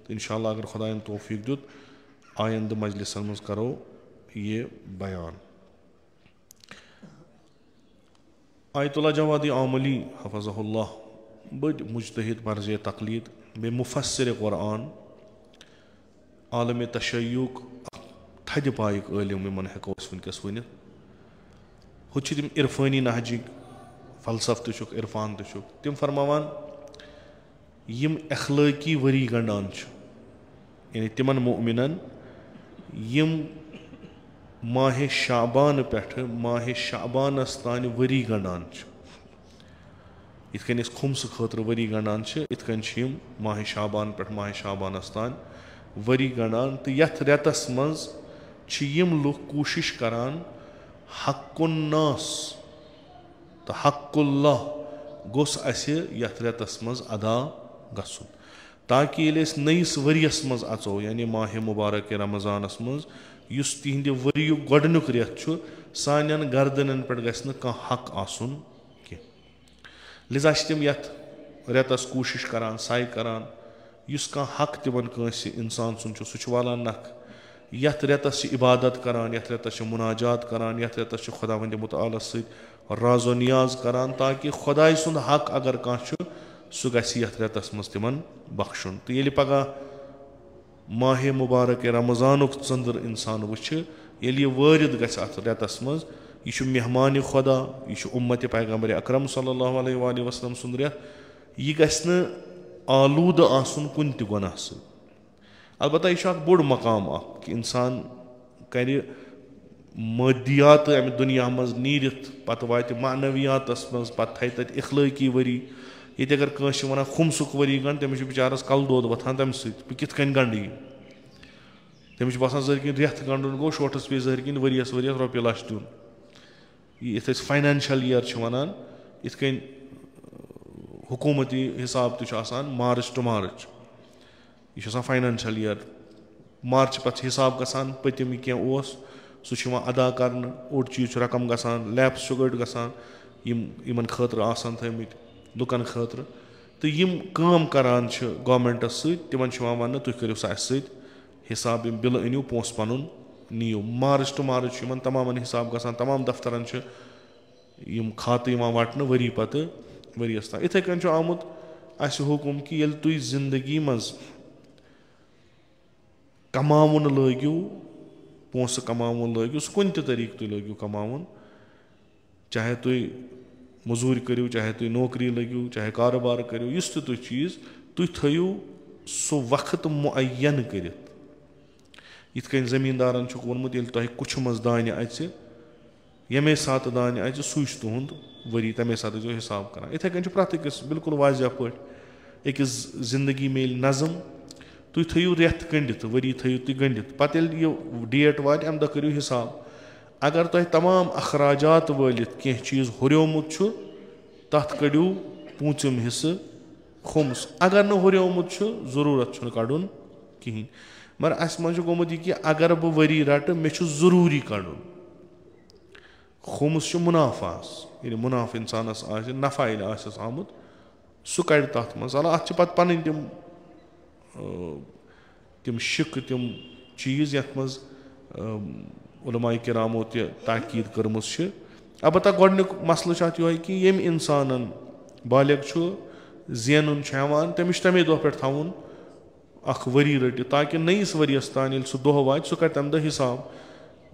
तो इंशाअल्लाह अगर खुदायन तौफीक दुत आयंद मजलिसन मज करो ये बयान। आयतुल्लाह जवादी आमली हफ़ज़हुल्लाह बड़ मुज्तहिद मर्ज़ तक़लीद बे मुफ़स्सिर क़ुरआन आलम तशय्युक थद पायक आलिम यमन हेको वनकस वनित हु तिम इरफानी नहजिक फ़लसफ़ तुक इरफान तुक तिम फरमावान यम अखलाकी वरी गंडान यानी तिमन मोमिनन यम माह शाबान पे माह शाबानस तान वरी गंडान इतकन खुम्स खतर वरी गंडान इतकन माह शाबान पे माह शाबानस तान वरी गंडान तो यथ रेतस मज यम लुक कोशिश करान हक्कुन्नास तो हक्कुल्लाह गोस असे यथ रेतस मज अदा गसुन ताकि ये नईस वरियस मज अचो यानी माह मुबारक रमज़ानस मज युस तिहंद वरियु गोडनुक रेत सानन गर्दनन पे गस न कह हक आसुन कि लिजा तिम यथ रेतस कोशिश करान साय करान युस कह हक तिमन कंस इंसान सुन सह वालान नख यथ रेतस इबादत करान यथ रेतस मुनाजात करान यथ रेतस खुदावंद मुतआला सहित राज़ो नियाज करान ताकि खुदाय सुंद हक अगर कह सह गस यथ रेतस मज तिमन बख्शुन तो ये पगह माह मुबारक रमज़ानुक चंदर इंसान वुछ ये वारिद गस अत रेतस मज यह मेहमान खुदा यह उम्मत पैगम्बर अकरम सल्लल्लाहु अलैहि वसल्लम सुंद रेत यह गस न आलूद आसुन कुन त गुनाह सहित अलबत्ता यह बोड़ मकाम कि इंसान कर मदियात अमि दुनिया मज नीरित पत वात मानवियातस मज पत थी तत इखलाकी वरी ये अगर कंस वन खुमसुक वरी गंड तमिस बिचारस कल दोद वथान तम सह कित कन गंड तमिस बसान जर किन रेत गंडन गो शोटस पे जर किन वरियस वरियस रोपये लच दिन ये फाइनेंशियल ईयर वनान इत कन हुकूमती हिसाब तो मार्च टू मार्च यह फाइनेंशियल ईयर मार्च पे हिसाब गसान पतिम क्या सह अदा कर ओड चीज रकम गसान लैप्स गड़ गसान यमन खतर आसान थमित लुकन खतर तो यम काम करान गवर्नमेंटस तिमन वन तुम करो सह अस हिसाब बिल अनिव पोस पन नीव मार्च टू मार्च तमाम हिसाब गसान तमाम दफ्तरन खात वटन वरी पत वरियस तक इथे कन आमुत अस हुकुम कि ये तुम जिंदगी मज कमावन लगिव पोस कमावन लगिव सह कुन तरीक तुम लगिव कमावन चाहे तुम मजूर करो चाहे तुम नौकरी लगिव चाहे कारोबार करो इस तुम चीज तुम थो सह वक्त मुअय्यन कर यिथकन जमींदारन वोनमुत ये तुह कुछ मज दान अच यमे सात दान अच सह तुंद वरी तमे सात जो हिसाब कर इथे कन प्रत अकिस बिल्कुल वाजिया पे अकिस जिंदगी मेल नज़म तुम थो रेत गंडित वरी थो तुम गंडित पे यह डेट वात अम दह करो हिसाब अगर तुह तमाम अखराजात वलित कह चीज हुर्योमुत तथ कड़ो पूंचम हिस्से खुम्स अगर न हुर्योमुत जरूरत कड़न कहें मगर अस मज गोमुत यह कि अगर बह वरी रट मे जरूरी कड़न खुम्स मुनाफास ये मुनाफ इंसानस नफा ये आमुत सह कड़ तथ मज अत पे पन तिम शिक तिम चीज यथ मज उलमाए किरामो ताकीद कर्मस अलबत्ता गोडनुक मसल अत यह कि यम इंसान बालिग जेनुन तमिस तमे दह पे थवन अख वरी रट ताकि नईस वरियस तान सह दह वात सह कर तम दह हिसाब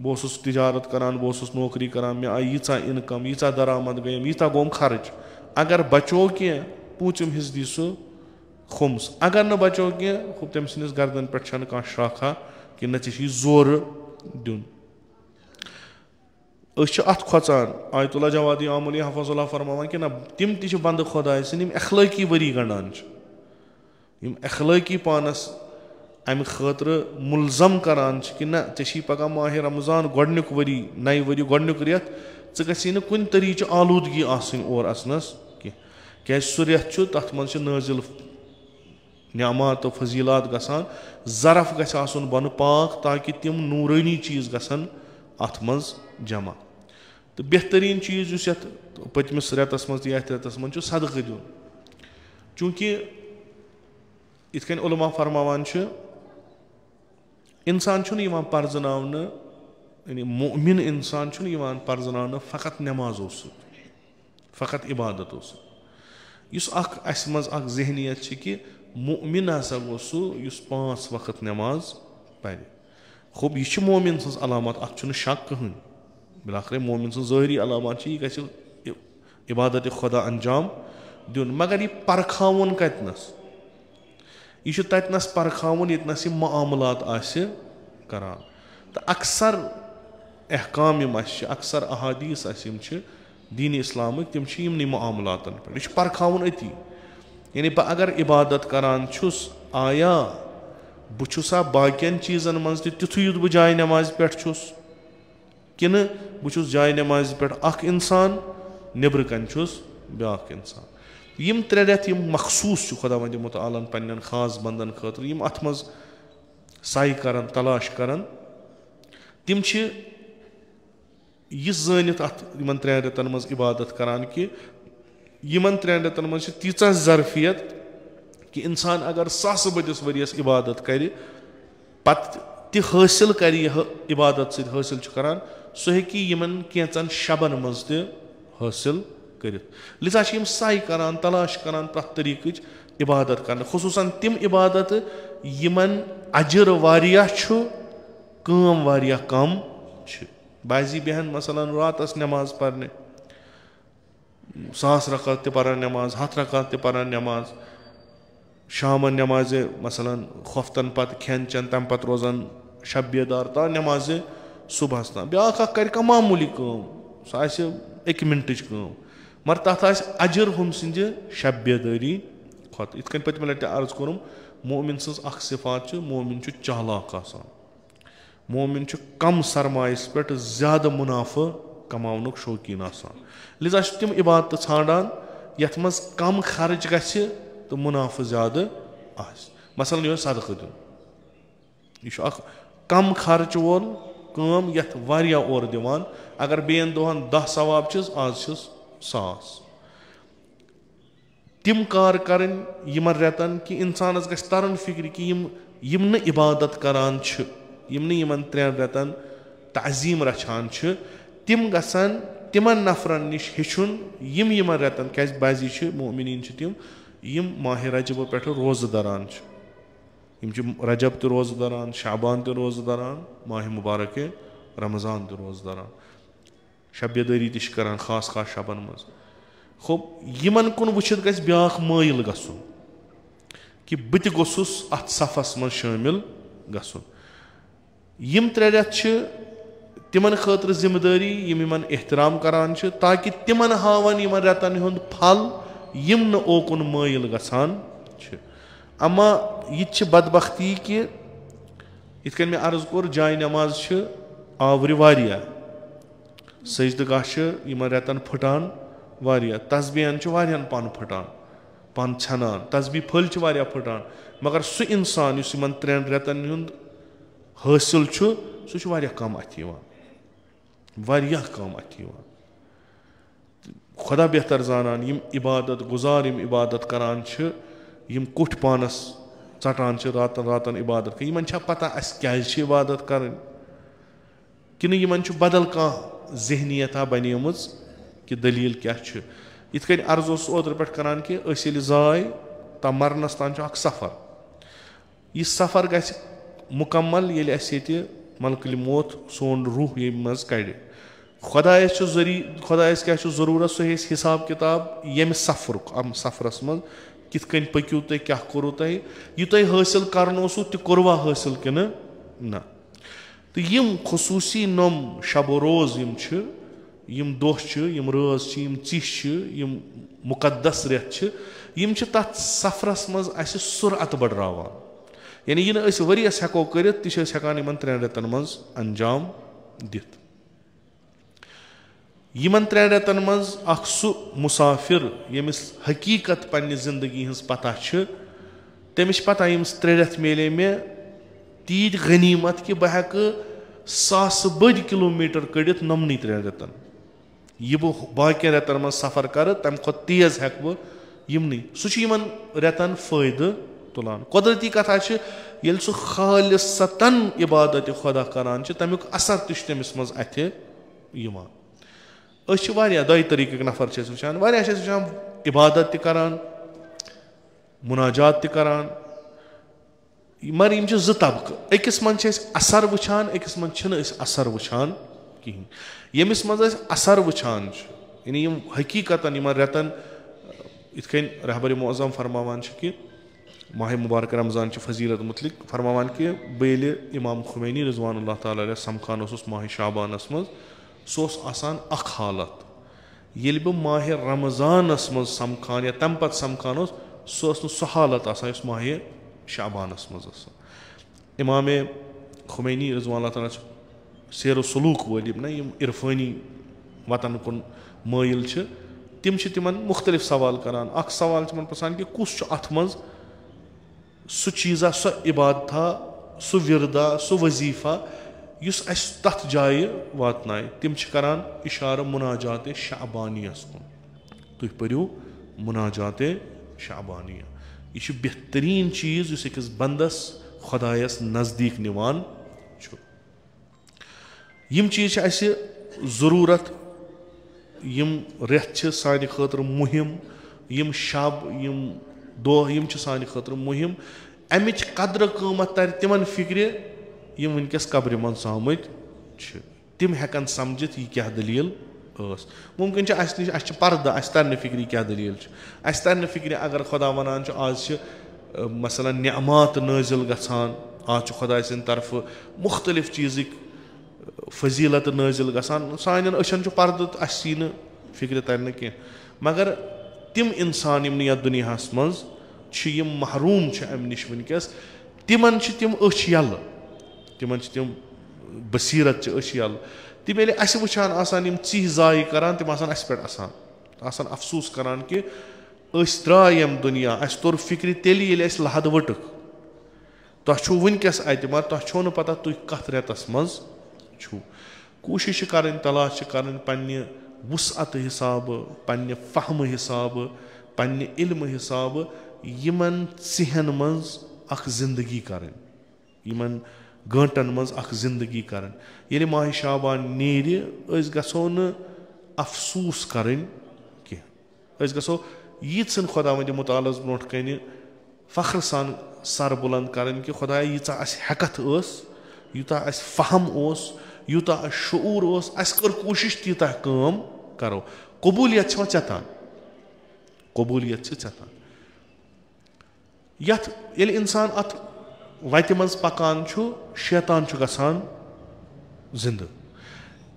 बह तिजारत करान बह नौकरी करान मे आई यीचा इनकम यीचा दरामद गई यीता गोम खर्च अगर बचो कह पूंचम हिस्स दी सह खुम्स अगर न बचो कह तम सिंस गर्दन पे कह शाखा कि न जोर दिन अत खोचान आयतुल्लाह जवादी आमली हफ़ज़ुल्लाह फरमावान कि ना तिम ति बंद खुदाय सिंद अखलाकी वरी गंडान अखलाकी पानस अमि खतर मुलजम करान कि ना ऐ पगह माह रमज़ान गोडनुक वरी नई वरी गोडनुक रेत गसी न कुन तरीक आलूदगी आसन और अचनस क्या सह रेत तथ मज नाजिल न्यामात तो फजीलात गसान ज़रफ गछ आसुन बन पाक ताकि तिम नूरानी चीज गसन अथ मज जमा तो बेहतरीन चीज उस पतमिस रेतस मज यथ रेतस मज सदक़ दिन चूँकि इत कन उलमा फरमावान इंसान पर्जनावने यानी मोमिन इंसान पर्जनावने फ़कत नमाजों फ़कत इबादतों युस अस मज ज़हनियत कि मोमिन हसा गो सू युस 5 वक्त नमाज पढ़ खूब यह मोमिन सज अलामत अत शक कहीं बिलाखिर मोमिन सज ज़ाहरी अलामत यह गि इबादत खुदा अंजाम दिन मगर यह परखावन कतनस यह ततनस परखावन यतनस यह मामलात करान तो अक्सर अहकाम अक्सर अहादीस दीन इस्लाम तम मामलातन पे यह परखावन अति यानी बह अगर इबादत करान छुस आया बुसा बाकियन चीज़न मज तिथु युत बह जाय नमाज पे छुस कि बहुत जाय नमाज पे अख इंसान निब्र कन छुस ब्याख इंसान यम 3 रेत यम मखसूस खुदावंद मुतआलन पन्नन खास बंदन खतर यम अथ मज साई करन तलाश करन तिम यह जानित अत 3 रेतन मज इबादत करान कि यमन 3 रेतन मज तीचा ज़रफियत कि इंसान अगर 100 बदिस वरियस इबादत कर पत हासिल कर इबादत सत हासिल करान सह हेकि यमन कैंचन शबन मज हासिल कर लिजा साई करान तलाश करान प्रत तरीक़ इबादत कर खुसूसन तिम इबादत यमन अजर वारिया काम वारिया कम बाजी बहन मसलन रातस नमाज पढ़ने 1000 रकात ते पढ़ान नमाज 100 रकात ते पढ़ान नमाज शाम नमाज मसलन खफ्तन पत खेन चन तम पत रोजान शब बेदार ता नमाज सुबह तान ब्याख कर मामूली काम सह 1 मिनटच काम मगर तथ अजर हम सद शब बेदारी खत इत पतम लटि अर्ज कोरुम मोमिन सज अख सिफात मोमिन चालाक आसान मोमिन कम सरमायस पे ज्यादा मुनाफा कमाउनुक शौकीन आसान लिजा तिम इबादत छाड़ान यथ मज कम खर्च गि तो मुनाफा ज्यादा मसलन यह सदक़ दिन यह कम खर्च वोल काम यथ वारिया और दिवान अगर बेन दोहन 10 सवाब आज 100 तिम कार करन यमन रेतन कि इंसानस गछ तरन फिक्र कि यम न इबादत करान यम न यमन 3 रेतन तज़ीम रचान तिम गसन तिमन नफरन निश हेचुन यम यमन रेतन क्या बाजी मोमिनीन तिम यम माह रजब पे रोज़ दरान रजब तो रोज़ दरान शाबान तो रोज़ दरान माह मुबारक रमज़ान तो रोज़ दरान शब बेदारी तश करान खास खास शबन मज खूब यमन कुन वुचित गछ ब्याख माइल गसुन कि बत गोसुस अत सफस मज शामिल गसुन यम 3 रेत तिमन खतर जिम्मेदारी यमन एहतराम करान ताकि तिमन हावन यमन रेतन हुंद फल यम न ओकुन माइल गसान अमा यह बदबख्ती कि इत मे अर्ज कोर जाय नमाज आवरि वारिया सजदगाह यमन रेतन फुटान वारिया तस्बीहन वारियान पन फुटान पन छनान तस्बी फल वारिया फुटान मगर सु इंसान युस यमन 3 रेतन हुंद हासिल सह वारिया कम अथ वारिया कम अथ खुदा बेहतर जानान यम इबादत गुजार यम इबादत करान यम कुठ पानस चटान रातन रातन इबादत कर यमन पता अस क्या इबादत कर कि यमन बदल कह जहनियत बनेमज कि दलील क्या इत कन अर्ज ओतर पे करान कि जाय ता मरनस तान सफ़र यह सफ़र गि मुकम्मल ये मलकल मौत सोन रूह ये मज कड़ खुदायस खुदायस क्या ज़रूरत सह हिसाब किताब यम सफ़रुक अम सफ़रस मज कित कन पक्यू तुम क्या कोरू तुम यह तुम हासिल करन तह कोरवा हासिल कि ना तो यम खसूसी नम शब रोज़ यम दोह यम राज यम चिश यम मुकद्दस रेत यम तथ सफ़रस मज अस सुरअत बढ़ावान यानी यह वरियस हेको कर हेकान यमन 3 रेतन मज अंजाम दित यमन 3 रेतन मज अख सु मुसाफिर यमिस हकीकत पन्ने जिंदगी हज पता तमिस पता यमिस 3 रेत मिले मे तीत गनीमत कि बह हेक 100 बड़ किलोमीटर कड़ित नमन 3 रेतन यह बह बाकी रेतन मज सफ़र कर तम खो तेज हेक बह यमन सह यमन रेतन फायदे तुलान कुदरती कथा येल सु खालिसतन इबादत खुदा करान तमिक असर तमिस मज अथ दो तरीक नफर वुचान वुचान इबादत करान मुनाजात करान मगर यम ज तबक अकिस मन असर वुचान अकिस मन असर वुचान कहीं यमिस मज असर वुचान यानी हकीकतन रेतन इतकन रहबर मुअज़्ज़म फरमावान कि माह मुबारक रमज़ान की फजीलत मुतलिक फरमावान कि बेले इमाम खुमैनी रिज़वानुल्लाह ताला अलैह समखान माह शाबानस मज सो आसान अख हालत येल बह माह रमज़ानस मज समखान या तम पत समखान सो हालत आसान माह शाबानस मज इमाम खुमैनी रिज़वानुल्लाह ताला सैर सलूक वल ना इरफानी वतन कुन माइल तिम तिमन मुख्तलिफ सवाल करान अख सवाल तिमन पसान कि कुस अथ मज सु चीज़ा सो इबादता सु विरदा सु वजीफा युस अस तथ जाय वातनाय तिम करान इशारा मुनाजात शाबानियस कुन तुह पर्यू मुनाजात शाबानिया यह बेहतरीन चीज़ युस अकिस बंदस खुदायस नज़दीक निवान यम चीज़ अस ज़रूरत यम रेत सानि खतर मुहिम यम शब यम दह यम सानि खतर मुहिम अमिच कदर कीमत तर तिमन फिक्र यम वनकस कब्र मन सामत तिम हेकन समझित यह क्या दलील मुमकिन अस नश पर्दा अस तर फिक्र क्या दलील अस तर फिक्र अगर खुदा वनान आज मसलन नेमात नाजिल गछान आज खुदा सद तरफ मुख्तलिफ चीज़ फजीलत नाजिल गसान सान अशन पर्द अस न फिक्र तरन कह मगर तिम इंसान यम यथ दुनिया मज महरूम अम नश वनकस तिमन तिम अछ यल तिमन तिम बसीरत अछ यल तिम ये अस वुचान आसान यम चीज जाय करान तिम आसान अस पे आसान अफसूस करान कि अस द्राय यम दुनिया अस तोर फिक्र तेल ये अस लहद वटक तुह वनकस अत मगर तुह छो न पता तुह कथ रेतस मज छू कोशिश कर तलाश कर पन्ने वुसअत हिसाब पन्ने फहम हिसाब पन्ने इल्म हिसाब यमन सिहन मज अख जिंदगी कर यमन गंटन मज अख जिंदगी कर ये माह शाबान नेर गो न अफसूस कर गो यीन खुदा वंद मुतालस ब्रोट कन फख्र सान सर बुलंद कर कि खुदा यीचा हेकत यूता फहम यूता शूर अस कर कोशिश तीता काम करो कबूलियत चतान कबूलियत चतान यथ ये इंसान अत वत मज पकान शैतान गसान जिंद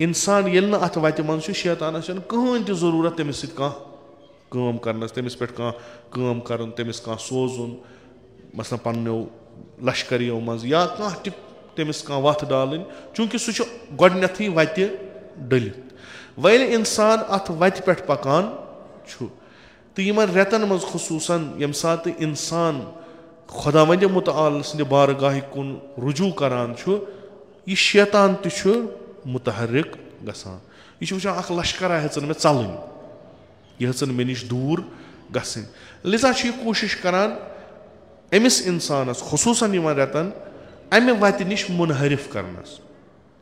इंसान ये न अत वत मज शैतान कहन त जरूरत तमिस काम करनस तमिस पे काम कर तमिस सोजुन मसलन पन्नो लश्करियों मज या तमिस वत डालन चूंकि सह गोडनथी वत डलित वल इंसान अत वत पे पकान तो यमन रेतन मज खुसूसन यम सात इंसान खुदावंद मुतआल सद बारगाह कुन रुजू करान यह शैतान त मुतहरिक गसान यह वुचान अख लश्करा हेचन मे चलन यह हेचन मे निश दूर गसन लिजा कोशिश करान अमिस इंसानस खुसूसन यमन रेतन अमे वत निश मुनहरिफ करनस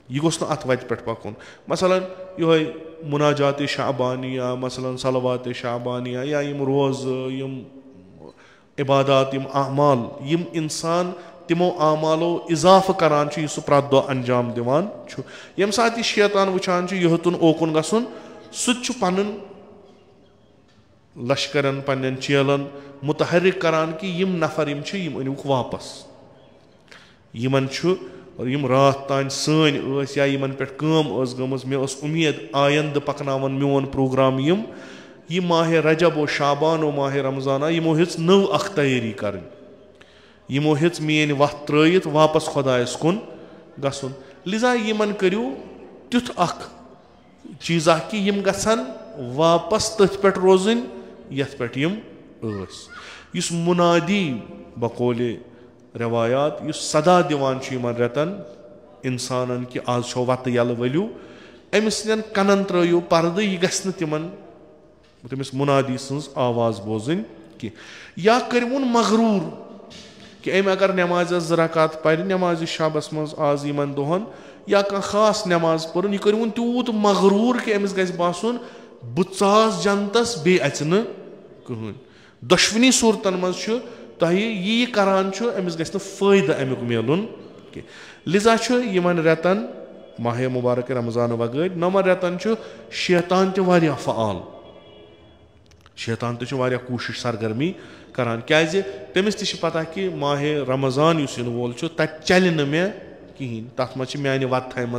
यह गोस अत वत पे पकुन मसलन ये मुनाजात शाबानिया मसलन सलवात शाबानिया या यम रोज़ यम इबादत यम अमाल यम इंसान तिमो अमालो इजाफ करान सह प्रत दह अंजाम दिवान यम सात यह शैतान वुचान यहतुन ओकुन गसन सह पन्न लश्करन पन्न चेलन मुतहरिक करान कि यम नफर यम अनिवुक वापस यमन यम रात तान सन या यमन पे गमज मे उम्मीद आयंद पकनावन मोन प्रोग्राम यह माह रजब व शाबान व माह रमजाना यमो हेच नव अख तैयारी कर यमो हेच मेन वत त्रयित वापस खुदायस कुन गसन लिजा यमन करियो तुथ अख चीज़ा कि यम गसन वापस तथ पे रोजन यथ पे यम इस मुनादी बकौले रवायात इस सदा दिवान यमन रेतन इंसान कि आज छो वत यल वलियो अमिस कनन त्रो पर्द यह गि तिमन तमिस मुनादी सज आवाज बोजन कि या करवन मगरूर कि अम अगर नमाज 2 रकात पर नमाज शबस मज आज यमन दोहन या कह खास नमाज पर्न यह करूँ तूत मगरूर कि अमिस गस बासन बह जनतस बे अच न कहन दशवनी सूरतन मज तह यह करान अमिस गस फायदा अमुक मिलन कि लिजा यमन रेतन माह मुबारक रमजान वगैर नमन रेतन शैतान तह फ़आल शैतान तह कोशिश सरगर्मी करान क्या तमिस तह पता कि माह रमजान इन वोल तत चल न मे कहें तथ मे माने वत थम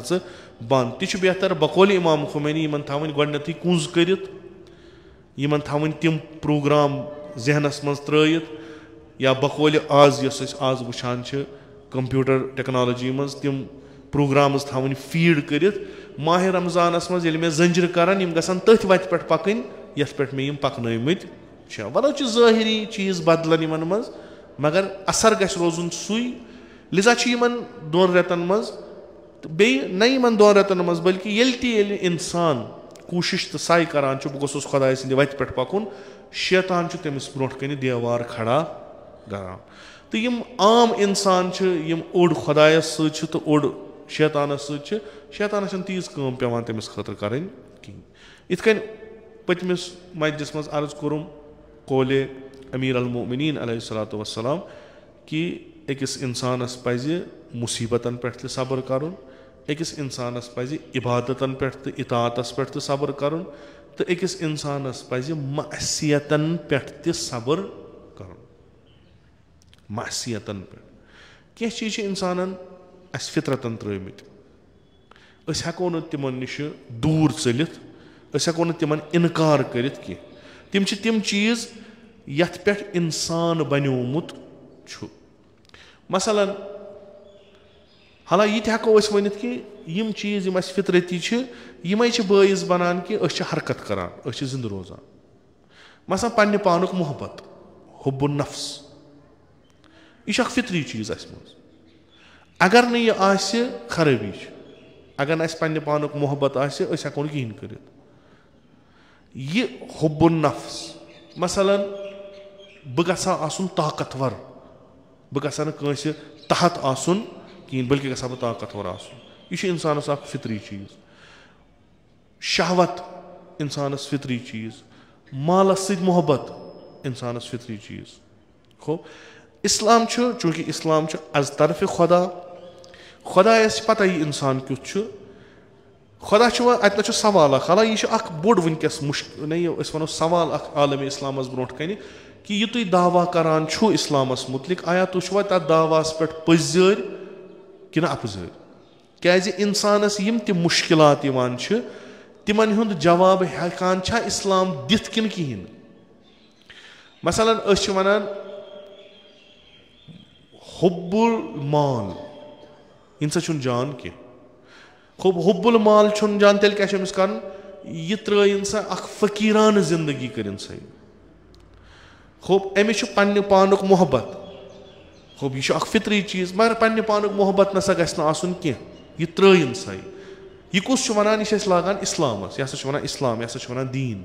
बंद तह बेहतर बकौल इमाम खुमैनी इन थवन गोडनैथी कुंज करित इन थवन तिम प्रोग्राम जहनस मज त्रयित या बकौल आज आज वुचान कंप्यूटर टेक्नोलॉजी मज तिम प्रोग्राम्स थवन फीड करित माह रमजानस मज मे जंजर करान यम गसन तथ वत पे पकन यथ पे मे पकनमित वलो ज़ाहिरी चीज़ बदलन इन मज मगर असर गस रोजुन सुई लिजा इन 2 रेतन मज बे न इन 2 रेतन मज बल्कि ये इंसान कोशिश तो साई करान बह गोस खुदा सद वत पे पकुन शैतान तमिस ब्रोह कन देवार खड़ा करान तो यम आम इंसान यम ओड खुदायस सत तो ओड शैतानस सत शैतानस तीज कम पेवान तमिस खतर करें कहें इत कन पतमिस मजलिस मज अर्ज कोरुम कौले अमीर अल मोमिनीन अलैहिस्सलातु वस्सलाम कि अकिस इंसानस पज़ मुसीबतन पे सब्र करुन अकिस इंसानस पज़ इबादतन पे इताअतस पे सब्र करुन तो अकिस इंसानस पज़ मअसियतन पे सब्र करुन मअसियतन पे कह चीज़ इंसानन अस फितरतन त्रमित अस हेको न तिमन निश दूर चलित अस हेको न तिमन इनकार करित कि तिम चीज़ यथ पे इंसान बनोमुत मसलन हाला यह हेको वनित कि यम चीज़ यम फितरती यमे बायस बनान कि हरकत करान जिंद रोजान मसलन पन्ने पानुक मोहब्बत हुब्बुन नफ्स यह फितरी चीज़ अस मज अगर न यह आसि खराबी अगर न पन्ने पानुक मोहब्बत आसि अस हेको न कहीं करित यह हुब्बुन नफ्स मसलन बह गसा आसुन ताकतवर बह गसा न कंसे तहत आसुन कहीं बल्कि गसा बह ताकतवर आसुन यह इंसानस अख फितरी चीज़ शहवत इंसानस फितरी चीज़ मालस सद मोहब्बत इंसानस फितरी चीज़ खो इस्लाम चूँकि इस्लाम अज तरफ खुदा खुदायस पता यह इंसान क्युथ खुदा अत सवाल हाला यह बोड़ वनकस मुश्किल नहीं वो सवाल आलम इस्लाम ब्रोह कन कि यह तुम दावा करान इस्लामस मुतलिक आया तुवा तथ दावास पे पजर कि अपजर क्या इंसानस यम तम मुश्किलात तिमन हुंद जवाब हेकान इस्लाम दिथ किन कहें मसलन वनान हुब्बुल माल इंसा जान कह खूब हुब्बुल माल जान तेल क्या कर यह त्र सा फकीरान जिंदगी कर खूब अमिस पन्ने पानुक मोहब्बत खूब यह फितरी चीज़ मगर पन्ने पानुक मोहब्बत नसा गसन कह यह त्र सा यह कुछ वनान यह लागान इस्लामस यह हसा वनान इस्लाम यह हसा वनान दीन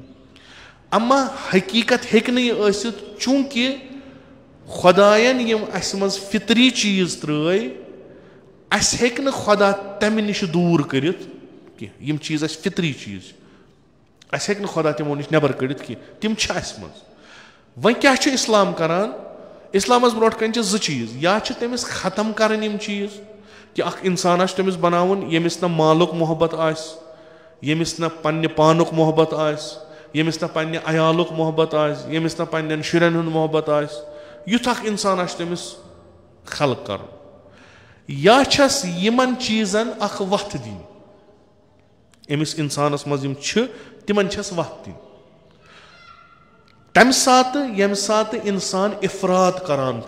अम्मा हकीकत हेक नह चूँकि खुदायन यम अस मज फितरी चीज़ त्र अस हेक न खुदा तम निश दूर करित कि यम चीज़ अस फितरी चीज़ अस हेक न खुदा तिमो निश नबर कड़ित कि तिम अस मज वह क्या इस्लाम करान इस्लामस ब्रोह कन ज चीज़ या तमिस ख़त्म करन यम चीज़ कि अख इंसान तमिस बनावन यमिस न मालुक मोहब्बत आस यमिस न पन्ने पानुक मोहब्बत आस यमिस न पन्ने अयालुक मोहब्बत आस यमिस न पन्ने शुरन हुंद मोहब्बत आस युथ अख इंसान तमिस खल्क कर या छस यमन चीज़न अख वत दिन अमिस इंसानस मज तिमन छस वत दिन तम सात यम सात इंसान इफरात करान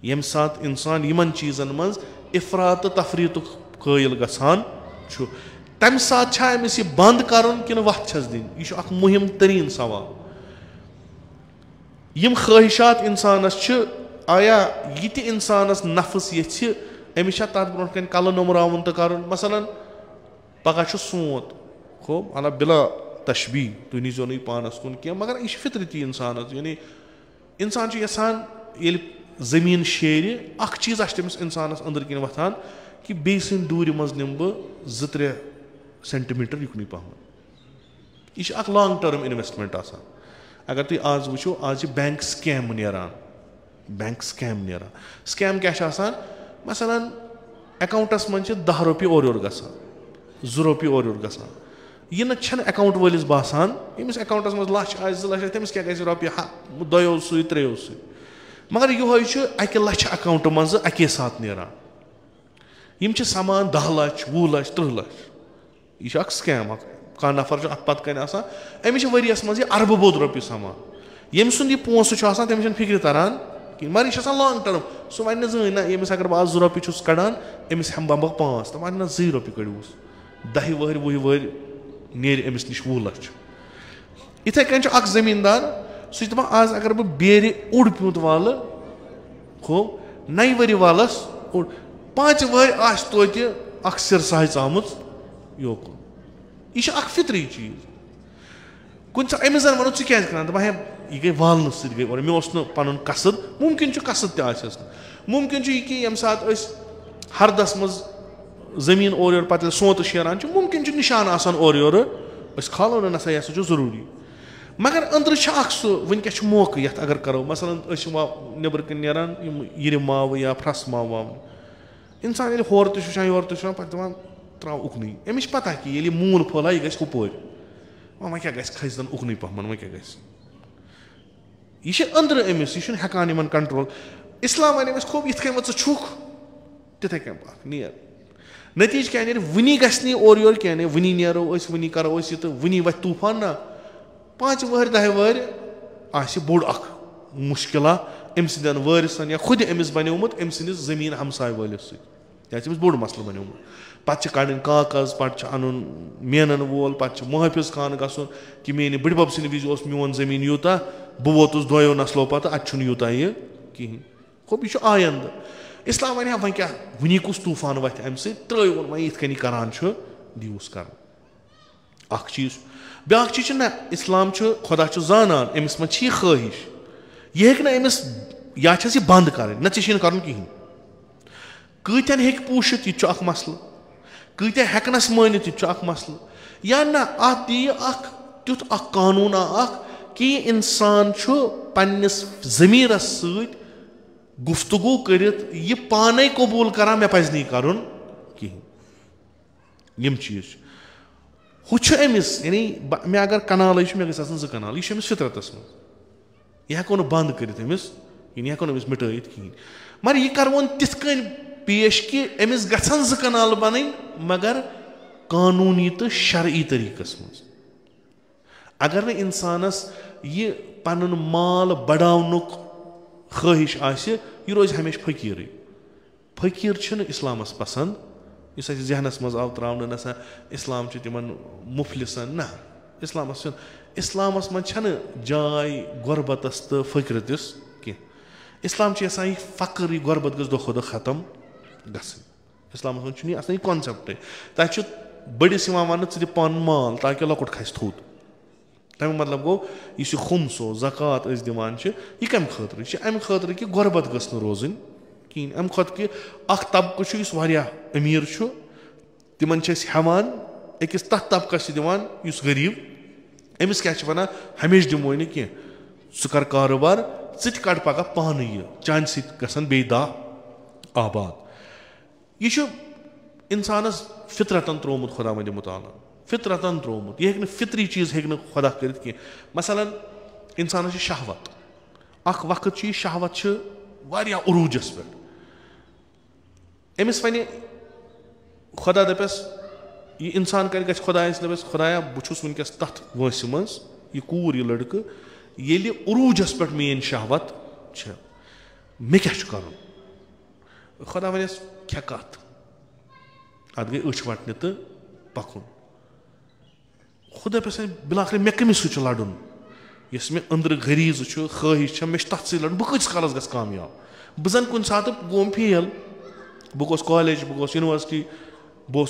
यम सात इंसान यमन चीज़न मज इफरात तफरीत कायल गसान तम सात अमिस यह बंद करन कि वत छस दिन यह अख मुहिम तरीन सवाल यम ख्वाहिशात इंसानस आया ये इंसानस नफस ये अमिस तथ ब्रोह कन कल नमरावन तो कर मसलन पगह सोत खूब अला बिला तशबी तुम नीजो नहीं पानस कुन कह मगर यह फितरती इंसानस यानी इंसान यसान ज़मीन शेर अख चीज़ तमिस इंसानस अंदर किन वथान कि बे सद दूर मज निम बह 2-3 सेंटीमीटर युकन पहम यह लॉन्ग टर्म इन्वेस्टमेंट आसान अगर तुम आज वो आज बैंक स्कैम नीरान स्कैम क्या मसलन अकाउंटस मज 10 रुपये और ग 2 रुपये और ग यह ना अकाउंट वलिस बासान यमिस अकाउंटस मज लच आज 2 लच तमिस क्या गि रुपये 2 सू 3 सू मगर यह अकि लच अकाउंट मज अके साथ नीरान यम समान 10 लाख 20 लाख 30 लाख यह स्कैम कह नफर अत पत कन अमिस वरियस मज अरब बोध रुपये समान यम सुंद यह पोसु तमिस फिक्र तरान मगर यह लॉन्ग टर्म सह वन जन ना यमिस अगर बह 2 रुपये कड़ान अमिस हम बह 5 तो वन 2 रुपये कड़ोस 10 वहर 20 वहर नेर अमिस नश 20 लाख इथे कन जमींदार सह आज अगर बह बेर उड़ प्यूत वाल हो 9 वरी वालस 5 वहर आस तोत सिरसाह आमुत योकुन यह फितरी चीज कुछ अमिस जन वो क्या कर यह गई वालन सही और मे पुन कसद मुमकिन कसद तस मुमकिन यह कि ये सात हरदस मज जमीन और योर पे सोत शेरान मुमकिन निशान आसान और योर खालो नसा यह जरूरी मगर अंदर सह वनकस मौक ये अगर करो मसलन नबर कन नान यिर माव या फ्रस माव वाव इंसान ये हर तुचान योर तुचान पे दपान त्रा उकन अमिस पता कि ये मूल फैला यह गि हुपर वह क्या खजन उकन पहमन वह क्या यह अंदर अमिस यह हेकान कंट्रोल इस्लाम वन अमिस खूब ये वो छुक तिथे कन पाक नीर नतीज क्या नीर वनी गि और योर क्या वनी नीरो वनी करो तो वनी वह तूफान ना 5 वहर 10 वहर बोड़ मुश्किला अम सद वारिसन या खुद अमिस बनोमुत अम सदिस जमीन हमसाय वालिस समिस बोड़ मसल बनोमुत पे कड़न कागज पे अन मेनन वोल पे मुहाफिज खान गन कि मेन बड़बब सद विज मोन जमीन यूता बह वोतुस 2 नस्लों पे अत यूता यह कहें खूब यह आयंद इस्लाम वन वह क्या वनी कुस तूफान वथ अम त्रो वह ये करान दिवस कर चीज ब्या चीज ना इस्लाम खुदा जानान अमिस मह ख्वाहिश यह हे अमिस या बंद कर ना कर कहें कतन हे पूछित यह मसल कत्या हेकनस मानित यह मसल या ना अत दी तुथ कानून कि इंसान पन्निस ज़मीरस सत गुफ्तगू करित यह पाने कबूल करा मे पज नहीं कर कहें चीज हु अमिस यानी मे अगर कनाल मे गई 2 कनाल यह अमिस फितरतस मह यह हेको बंद कर अमिस हेको अमिस मिटाइत कहें मगर यह करवन तिथ कन पेश कि अमिस गन 2 कनाल बन मगर कानूनी तो शरई तरीकस मज अगर न इंसानस यह पन माल बढ़ावनुक ख्वाहिश यह रोज हमेशा फकीर इस्लामस पसंद इस जहनस मज आव त्रावन नसा इस्लाम तिमन मुफलिसन ना इस्लामस मज जाय गुरबतस तो फकरतिस कह इस्लाम यह फ़क्र यह गुरबत गज दो खुद ख़त्म इस्लामस मज यह कॉन्सेप्ट तक बड़िस वन दी पन माल ताकि लकुट खस थोद तमें मतलब गो यह खुमसो ज़कात दिवान यह कम खतर यह अम खतर कि गुरबत गस रोजन कहें अम खुद कि तबकह अमीर तिमन हेवान अकिस तथ तबकस दिवान गरीब अमिस क्या वन हमेशा दिमो न कह सह कर कारोबार कड़ पगह पान यह चान सन बे दाह आबाद यह इंसानस फितरतन त्रोमुत खुदा वंद मुताला फितरतन त्रोमुत यह फितरी चीज़ हे खुदा कर मसलन इंसानस शहवत वक्त शहवत उरूजस पे अमिस वन खुदा दपस यह इंसान कर ग खुदायस दपस खुदाया बहुत वनकस तथ वंस मज यह कूर यह लड़क ये उरूजस पे मेन शहवत मे क्या कर खुदा वनस क्या कत अत गई अच वटन तो पकुन खुदा पे बिलाखिर मे कमिस लड़न यस मे अंदर गरीज ख्वाहिश मे तथ सी लड़न बह कस कालस गस कामयाब बह जन कुन सात गोम फेल बह गोस कॉलेज बह गोस यूनिवर्सिटी बह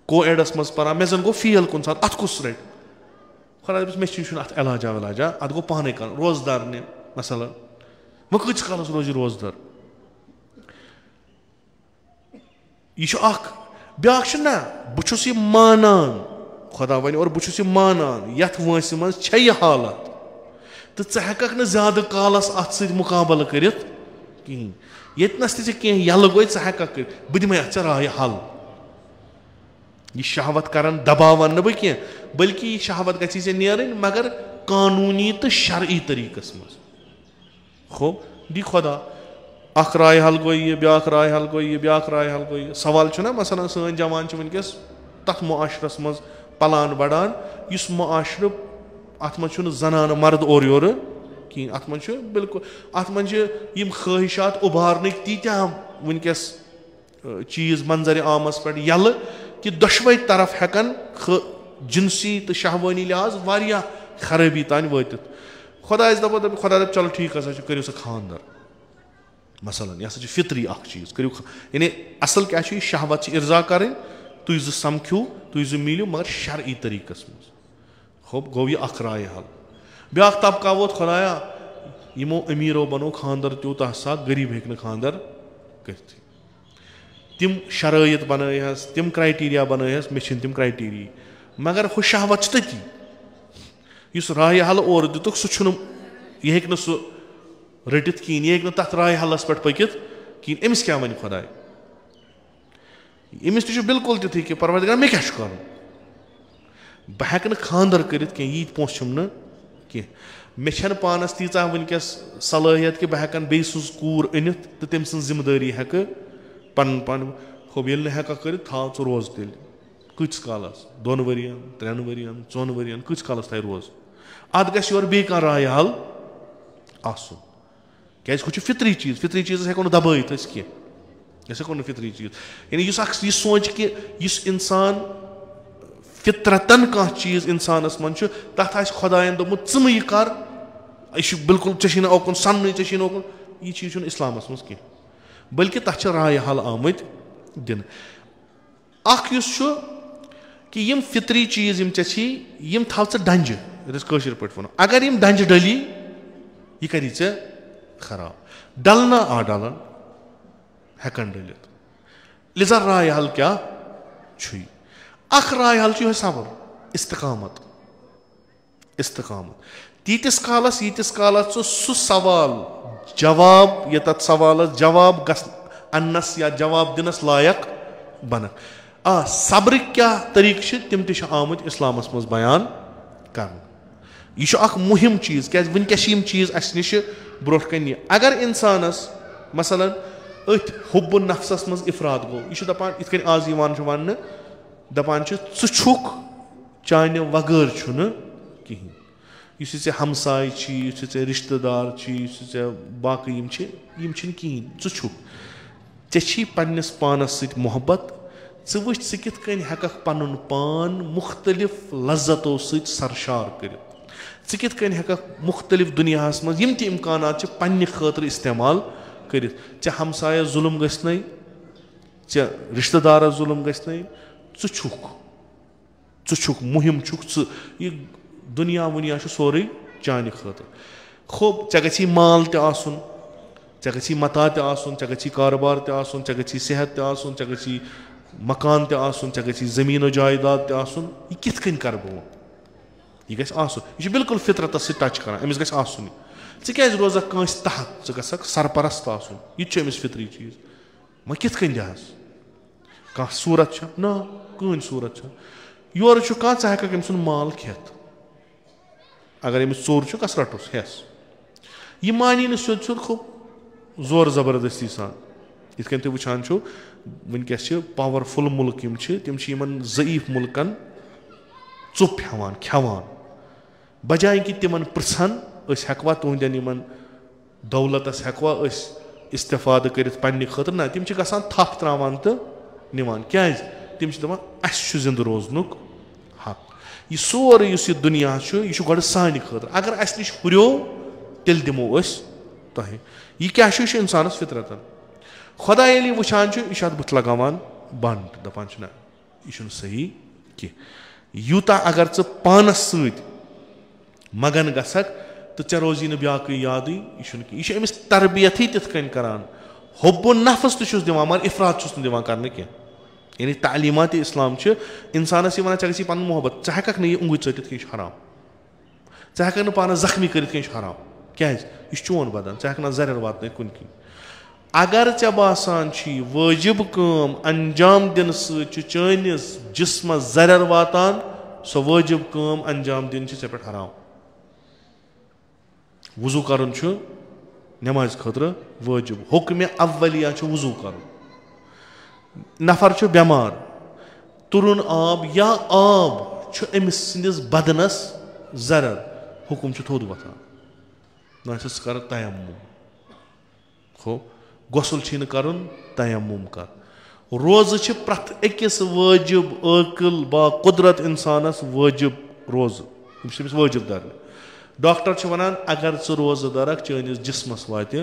को एडस मज पान मे जन गो फेल कुन सात अत कुस रट खुदा दपस मे अत इलाजा विलाजा अत गो पाने कर रोजदार ने मसलन वह कच कालस रोज रोजदार यह ब्याक ना बहुत यह मानान खुदा वन और बहुत यह मानान यथ वंस मज यह हालत तो हेक न ज्यादा कालस अत सत मुकाबल कर कहें यतनस तह यल गो हेक कर बह दिमे अत राय हल यह शहवत करान दबावान न बह कह बल्कि यह शहवत गि नेरन मगर कानूनी तो शरई तरीकस मज खो दी खुदा अख राय हल गो यह ब्याक राय हल गो यह ब्याक राय हल गो यह सवाल ना मसलन सन जवान वनकस तथ मुआशरस मज पलान बढ़ान इस मुआशर अत मज जनान मर्द और योर कहें अत मज बिल्कुल अत मज ख्वाहिशात उभारन तीत्या वनकस चीज मंजर आमस पे यल कि दशवै तरफ हेकन जिनसी तो शहवानी लिहाज वारिया खराबी तान वात खुदा दप खुदा दप चलो ठीक हसा करो सा खानदार मसलन यह फितरी अख चीज करो यानी असल क्या शहवत इर्जा कर तुम समख्यू तुम मिलो मगर शरई तरीकस मज होप गो यह अख राय हल ब्याक तबका वोत खुदाया यमो अमीरो बनो खानदार तूत सा गरीब हेक खानदार कर तिम शराइत बनस तिम क्राइटेरिया बनस मे तिम क्राइटेरिया मगर हु शहवत तती इस राय हल और दितुक सह यह हेक सह रटित कहें यह हेक तथ राय हलस पे पकित कहें अमिस क्या वन खुदा अमिस तह बिल्कुल तिथि कि परवरदिगार मे क्या कर बह हेक खानदार कर यीत पोस न कह मे पानस तीचा वनकस सलाहियत कि बह हेकन बे सज कूर अनित तो तम सज जिम्मेदारी हेक पन पन होब ये हेक कर था च रोज तेल कच कालस 2 वरियन 3 वरियन 4 वरियन कच कालस थे रोज अत गो बे कह राय हल आसन क्या फितरी चीज हेको दबात कह हेको फितरी चीज यानी यह सोच कि इंसान फितरतन कह चीज इंसानस मन तथ आ खुदायन दोमुत च यह कर यह बिल्कुल चे ओकुन सन चे ओकुन यह चीज इस्लामस मज कह बल्कि तथ राय हल आमत दिन अख कि यम फितरी चीज यम चे थव च डंज कशर पे वो अगर यम डंज डली यह करी चे खराब डलना आ डलन हेकन डलित लिजा राय हल क्या अख राय हल सबर इस्तकामत तीतिस कालस सह सवाल जवाब ये तथ सवाल जवाब अन्नस या जवाब दिनस लायक बन सब्र क्या तरीक तम त आमुत इस्लामस मज बयान कर यह मुहिम चीज क्या वनकस चीज अस नश ब्रोह कन अगर इंसानस मसलन अथ हुब नफ्सस मज इफरात गो यह दपान इत आज वन दपान छुक चाने वगर कहें इस हमसाय इस रिश्तेदार इस बाकी कहें छुक चे पन्नस पानस सत मोहब्बत वो कित हेक पन पान मुख्तलिफ लज्जतों सत सरशार कर कित हेक मुख्तलिफ दुनिया मज यम ति इम्कानात पन्ने खतर इस्तेमाल कर हमसाय जुल्म गई चे रिश्तेदार जुल्म गई छुक मुहिम छुक यह दुनिया वुनिया सोरे चान खतर खूब चे गई माल तन चे गई मता तन चे गई कारोबार तन चे गई सेहत तन चे गई मकान तन चे गई जमीन जायदाद तन यह कित कर बह यह गह बिल्कुल फितरत सह टच कर अमिस गन क्या रोज कंस तहत ग सरपरस्त यह फितरी चीज वह कित दहस कह सूरत ना कहीं सूरत योर कह च हेक अम माल खेत अगर अमिस चोर कस रटुस हेस यह मानी न सोद सोद खूब जोर जबरदस्ती सान इत तुम वुचान वनकस पावरफुल मुल्क तम ज़ईफ मुल्कन चुप हेवान खेवान बजाय कि तिमन पृछन हेकवा तुहदन दौलतस हेकवा इस्तेफाद कर पन्ने खतर ना तम गसान थप त्रावान तो निवान क्या तम दपान अस जिंद रोजनुक हक यह सोरे इस दुनिया यह गो सान खतर अगर अस नश हुरो तेल दिमो तह यह क्या इंसानस फितरतन खुदा ये वुचान यह बुत लगान बंद दपान ना यह सही कह यूता अगर च पानस सत मगन गसक तो चे रोजी न ब्याकु याद यह अमिस तरबियत ही तिथ कन करान हुब्बुन नफ्स तुस दिवान मगर इफरात छुस न दिवान करने क्या यानी तालीमात इस्लाम इंसानस वन चे पन मोहब्बत चे हेक न यह उंगुज चटित कह हराम चे हेक न पान जख्मी कर हराम क्या यह चोन बदन चे हेक न जर वात कुन कह अगर चे बासान वाजिब काम अंजाम दिन सनिस जिस्मस जर वातान सो वाजिब काम अंजाम दिन चे पे हराम वजू कर नमाज खतर वाजिब हुक्म अव्वलिया वजू कर नफर बेमार तुरुन आब या आब अमिस सिंदिस बदनस जरर हुक्म थोद वथान ना कर तयम्मुम खो गुसल कर तयम्मुम कर रोज प्रथ अकिस वाजिब अकल बा कुदरत इंसानस वाजिब रोज वाजिब दर डॉक्टर वनान अगर च रोज दरक चनिस जिस्मस वात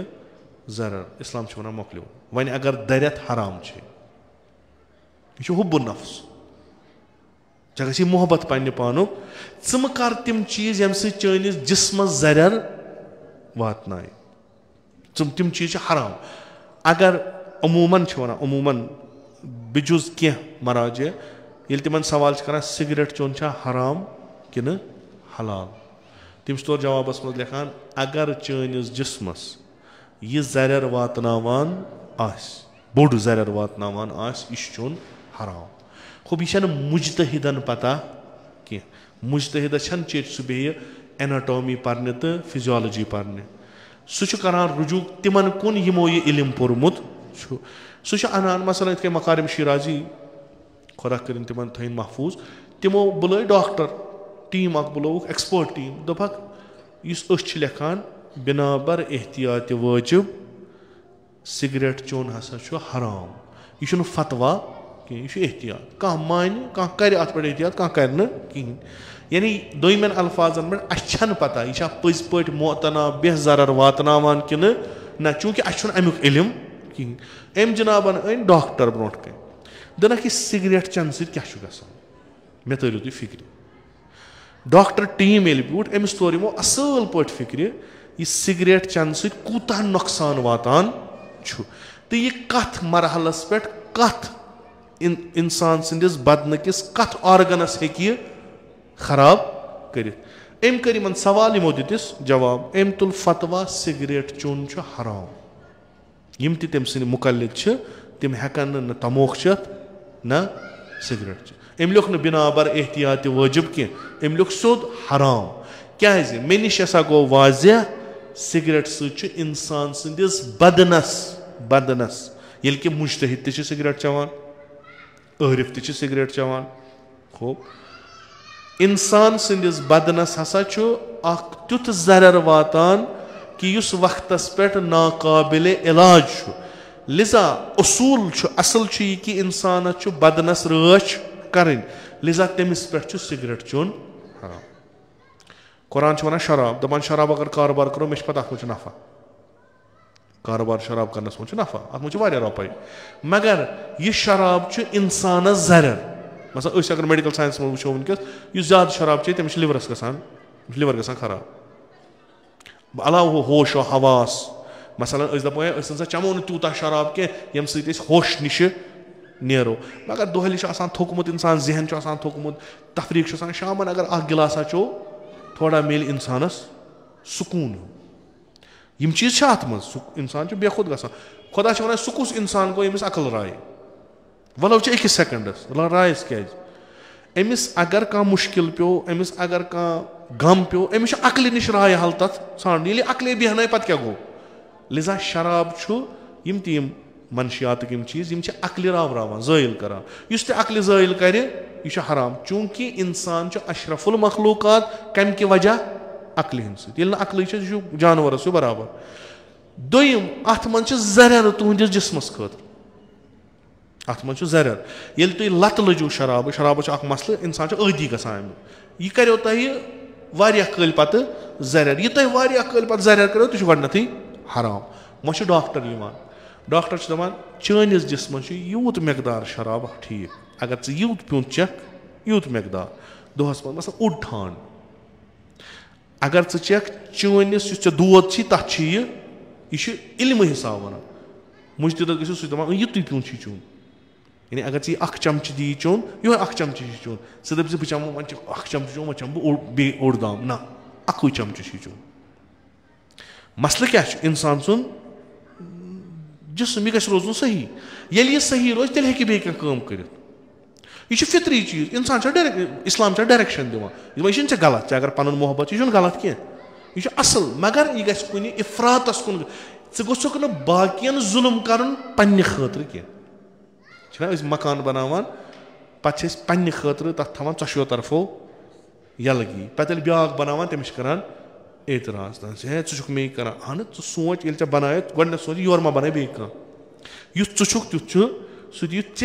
जरर इस्लाम वनान मोकलो वन अगर दरत हराम यह हुब्बुन नफ्स चे मोहब्बत पन्ने पानुक च कर तिम चीज यम चनिस जिस्मस जरर वातन तिम चीज हराम अगर अमूमन अमूमन बिजुज क्या मराज ये तिमन सवाल कर सिगरेट चोन हराम कि हलाल तम तोर जवाबस मज लिखान अगर चनिस जिस्मस यह जरर वातनावान बोड़ जरर वातनावान यह चोन हराम खूब यह मुजतहिदन पता कह मुजतहिद चे सह बे एनाटॉमी पर्ने तो फिजियोलॉजी पर्ने सह करान रुजू तिमन कुन यमो यह इल्म पोरमुत सह अनान मसलन इत मकारिम शिराजी खुदा कर तिमन थन महफूज तिमो बुल डॉक्टर टीम बुलोक एक्सपर्ट टीम दोपक लिखान बिनाबर एहतियात वाजिब सिगरेट चोन हसा हराम यह फतवा यह एहतियात कह मान कह कर अत पे एहतियात कह कर कहें यानी दोमें अल्फाजन पे अच्छन पता यह पज पे मोतना बेह जरर वातनावान कि ना चूंकि अमुक इल्म कहें अम जनाबन अन डॉक्टर ब्रोट कन दनक सिगरेट चन क्या मे तरियो तुम फिक्र डॉक्टर टीम ये ब्यूट अमिस तोर यमो असल पे फिक्र यह सिगरेट चन कूता नुकसान वातान तो यह कथ मरहलस पे कथ इंसान सिंदिस बदन किस कथ ऑर्गनस हे खराब कर कर सवाल यमो दिस जवाब अम तुल फतवा सिगरेट चोन हराम यम तम सिंद मुकल्लिद तम हेकन न तमोख चत न सिगरेट अम लिख न बिनाबर एहतियात वाजिब कह अम लिख सोद हराम क्या मे निश गो वाजिह सिगरेट सह इंसान सिंदिस बदनस ये कि मुजतहिद त सिगरेट चवान आरिफ त सिगरेट चवान खूब इंसान सिंदिस बदनस हसा तुथ जरर वातान कि उस वक्तस पे नाकाबिल इलाज लिजा उसूल असल यह कि इंसान बदनस राच कर लिजा तमिस पे सिगरेट चोन हराम कुरान वन शराब दपान शराब अगर कारोबार करो मे पता अत नफा कारोबार शराब करनस मज नफा अत मज रुपये मगर यह शराब इंसान जरर मसलन अगर मेडिकल साइंस में वो वनकस ज्यादा शराब चे तमिस लिवरस लिवर गसान खराब अलाव होश व हवास मसलन दपा चमो न तूता शराब कह यम होश निश नेरो मगर दोहली थोकमुत इंसान जहन थोकमुत तफरीक शामन अगर गिलासा चो थोड़ा मिल इंसानस सुकून यम चीज अत मज इंसान बेखुद गसान खुदा वन सह कुस इंसान गो यमिस अकल राय वलो अकिस सेकंडस रायस क्या अमिस अगर कह मुश्किल पे अमिस अगर कह गम पे अमिस अकल निश राय हल तथ सान ये अकले बेहन पे क्या गो लिजा शराब यम तीम मनशियात यम चीज यम अकल रावरावान ज़ायल करान युस अकल ज़ायल कर यह हराम चूंकि इंसान अशरफुल मखलूकात कम कि वजह अकल हिंद अकल जानवरस बराबर दोम अत मन जरर तुहदिस जिस्मस खतर अत मन जरर ये तुम लत लजू शराब शराब मसल इंसान आदि गसान यह करो तुह कल पे जरर यह तुम कल पे जरर करो तुम गथी हराम वह डॉक्टर डॉक्टर दपान चनिस जिस्मस यूत मकदार शराब ठीक अगर यूत पियून चेक यूत मकदार दोहस पे मसल उड़ ठान अगर च चेक चोनिस चे दोद तथ यह इल्म हिसाब वन मुजतद गो सह युत प्यून चोन यानी अगर चे अख चमच दी चोन यो अख चमच चोन सह दप बह चम वो अख चमच चोन वो चम बह ओड दाम ना अक चमच चोन मसल क्या इंसान सुन जिसम यह गो रोजन सही ये यह सही रोज तेल हे बे कम कर यह फितरी चीज इंसान इस्लाम डायरेक्शन दिवान यह चे गलत अगर पन मोहब्बत यह गलत कह यह असल मगर यह गि कुन इफरातस कुन गोसुक बाकियन जुल्म कर पन्ने खतर कह मकान बनावान पे पन्ने खतर तथ थवान चशो तरफो यलगी पे ब्या बनावान तमिस करान एतराज हे चुक मे कर अहन सोच ये बनाए गोड सोच योर मा बना बे युथ चुक तुथ सह युथ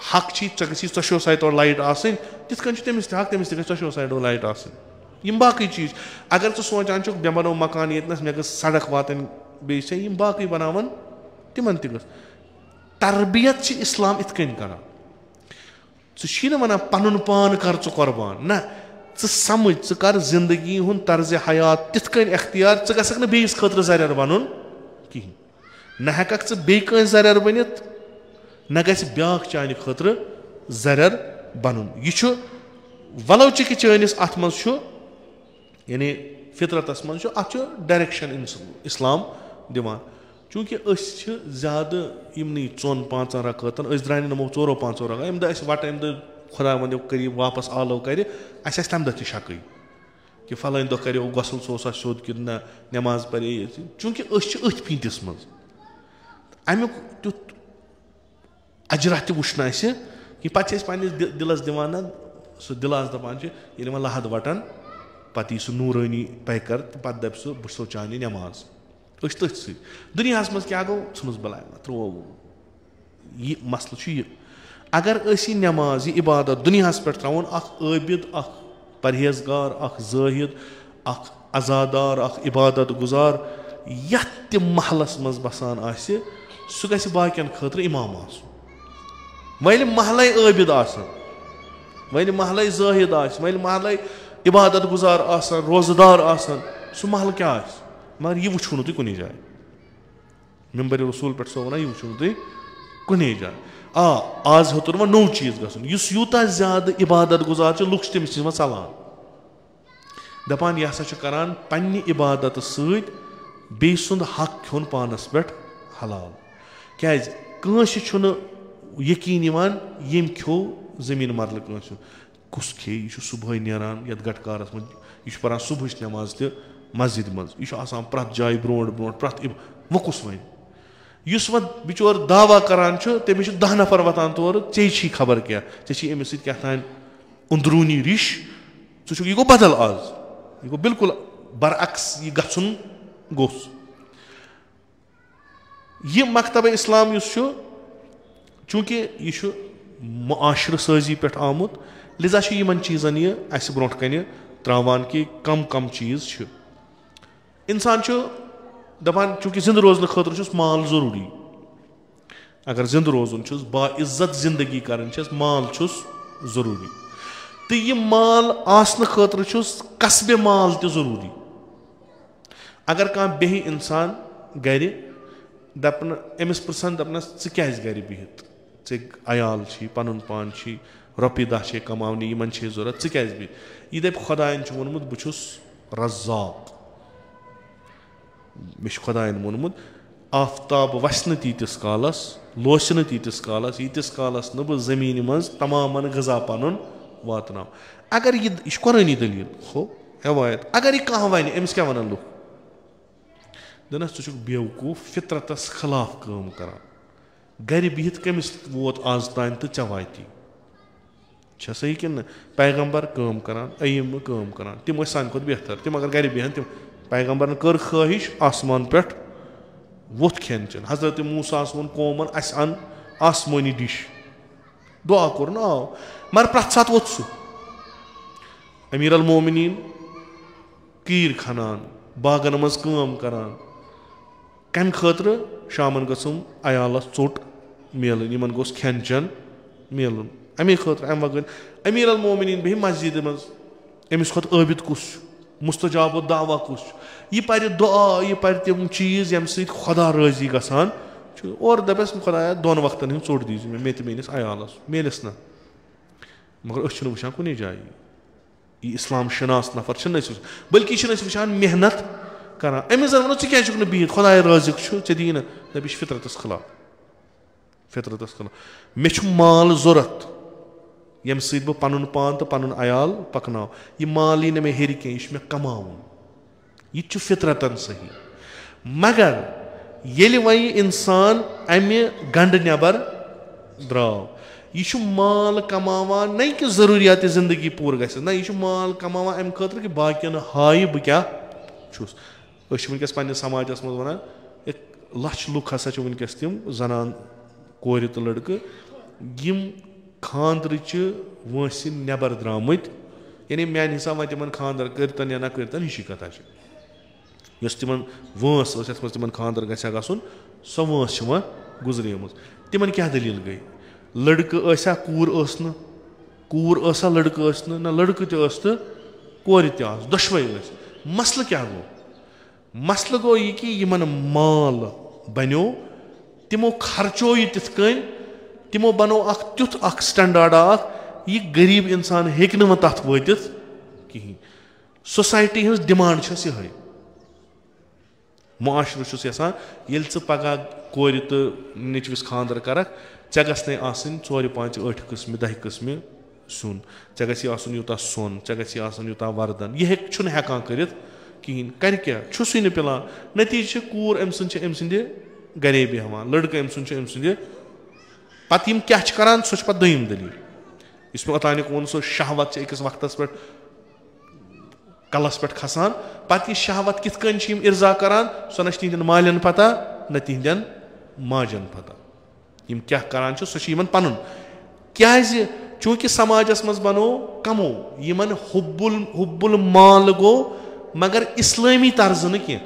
हक गे चशो साइड और लाइट आसन तिथन तमिस हक तमिस चशो साइड और लाइट आसन बाकी चीज अगर सोचान मे बनो मकान ये मे ग सड़क वातन बे बाकी बनावन तिमन त तरबियत इस्लाम इत कन कर वन पन पान कर कुर्बान ना समझ कर जिंदगी हुन तर्ज हयात तिथ कन अख्तियार गक न बेस खतर जरियर बन कहें न हेक बेस जरियर बनित न ग ब्या चान खतर जरियर बन यह वलो कि चैनिस अत मज यानी फितरतस मज अत डायरेक्शन इस्लाम दिवान चूंकि ज्यादा यमनी 4-5 रकातन द्राय नमो 4-5 रकात अम दह वट अम दह खुदा वन कर वापस आलो कर तम दह शक कि फलान दह कर गसल सह सोद कि नमाज परे चूंकि अथ पींतिस मज अमुक तुथ अजरा तुन कि पे पन्निस दिलस दिवान सह दिल दपान ये वह लहद वटान पे सह नूरानी पैकर तो पे दप सह बह सो चाने नमाज तथ सी दुनिया मज क्या गो नुस बलाय त्रो यह मसल यह अगर नमाज यह इबादत दुनिया पे त्रावन आबिद परहेजगार जाहिद अजादार इबादत गुजार यथ महलस मज बसान सह गि बाकियन खतर इमाम वह महल आबिद वह महल जाहिद वह महल इबादत गुजार रोजदार सह महल क्या मगर यह वो नु तुम कुन जाए मेम्बर रसूल पे सो वन यह वो तुम कुन जाए आज हेतुन वो नौ चीज गसन यूता ज्यादा इबादत गुजार लुक तमिस वन चलान दपान यह हसा करान पन्ने इबादत सद बे सुंद हक खोन पानस पे हलाल क्या यकीन यम खो जमीन मरल कुस खे यह सुबह नारान ये गटकारस मज यह पान सुबह नमाज त मस्जिद मज यह प्रत जाए ब्रो ब्रो प्रत वो कुस वन इस वो बिचोर दावा करान तमिस 10 नफर वतान तौर चे खबर क्या चे अमिस क्या तान अंदरूनी रिश यह गो बदल आज यह गो बिल्कुल बरअक्स यह गन गोस यह मकतब इस्लाम चूंकि यह मुआशर साजी पे आमुत लिजा इन चीजन यह ब्रो कन त्रावान कि कम कम चीज इंसान दपान चूंकि जिंद रोजन खतर माल जरूरी अगर जिंद रोजन बाइज्जत जिंदगी कर माल जरूरी तो यह माल आसन खतर कसबे माल त जरूरी अगर कह बेह इंसान गर दपन अमिस पृछन दपनस क्या गर बिहित अयाल पन पान रोपी 10 कमाने इन जरूरत क्या बिहित यह दप खुदायन वोनमुत बहुत रज़्ज़ाक़ मे खुदायन वोनमुत आफ्ताब वसन तीतिस कालस लोसन तीतिस कालस यीतिस कालस न बह जमीन मज तमामन गजा पन वातना अगर यह कुरानी दलील हो हवायत अगर यह कह वन अमिस क्या वन लुक दनस तुक बेवकूफ फितरतस खिलाफ काम कर गर बिहित कमिस वोत आज तान तो चे वाती सही कि पैगम्बर काम करान अय्यम काम करान तिम सान खुद बेहतर तिम अगर गर बेहन तिम पैगम्बरन कर ख्वाहिश आसमान पे वोथ खेन चन हजरत मूसा वोन कौमन अन आसमानी डिश दुआ कोर ना आओ मगर प्रथ सात वोथ सह अमीर अल मोमिनीन कीर खनान बागन मज काम करान कम खतर शामन गसम अयालस चोट मिलन इन गोस खेन चन मिलन अमे खतर अम वगन अमीर अल मोमिनीन बह मस्जिद मज अमिस खुद आबिद कुस मुस्तजाब दावा कुछ यह पर दुआ यह पर तम चीज़ यम सत खुदा राजी गसान और दपस खुदाया दोन वक्तन हूँ चोट दीज मे तो मेस अयालस मेलिस ना मगर अस वुचान कुन जाए यह इस्लाम शनास नफर बल्कि वुचान मेहनत करान अमिस जन वो क्या बिहित खुदा राजिक ऐ दी ना दप फितरतस खिलाफ मे माल जरूरत यम सत बह पन पान तो पन अयाल पकना यह माल यी ना मे हेर कह यह कमावन यह फितरतन सही मगर ये वह इंसान अमि गंड नबर द्राव यह माल कमावान नहीं कि जरूरियात जिंदगी पूर गस ना यह माल कमावान अमि खतर कि बाकियन हाय बह क्या छुस वनकस पन्निस समाजस मज वनान लक्ष लुक हसा वनकस तिम जनान कोर तो लड़के यम खानद्रच वंस नबर द्रामत यानी मान हिसाब वह तिमन खानदर करतन या ना करतन यह कथा यस तिमन वंस यथ मज तिमन खानदर गसा गसुन सो वंस वह गुजरेम तिमन क्या दलील गई लड़के ऐसा कूर ऐसा लड़के ना लड़के तो कोर तशवे मसल क्या गो मसल गो यह कि यमन माल बनो तिमो खर्चो यह तिथ तिमो बनो तुथ स्टैंडर्ड यह गरीब इंसान हेक न तथ वातित कहीं सोसाइटी हज डिमांड यह मुआशर यसान ये पगह कोर तो नचविस खानदर करक ऐ गई आसन 4 5 8 किस्म 10 किस्म सुन ऐ गई आसन यूता सोन ऐ गई आसन यूता वर्दन यह हेकान कर कहीं कर क्या न पिलान नतीजे कूर अम सद गरे बेहवान लड़के अम सद पत क्या करान सह पे दोम दलील इस मे ओतानिक वो सो शहवत अकिस वक्तस पे कलस पे खसान पत यह शहवत कित इर्जा करान सो न तिहद मालन पता न तिहद माजन पता यम क्या करान सह पन क्या चूंकि समाजस मज बनो कमो यमन हुब्बुल माल गो मगर इस्लामी तर्ज न कह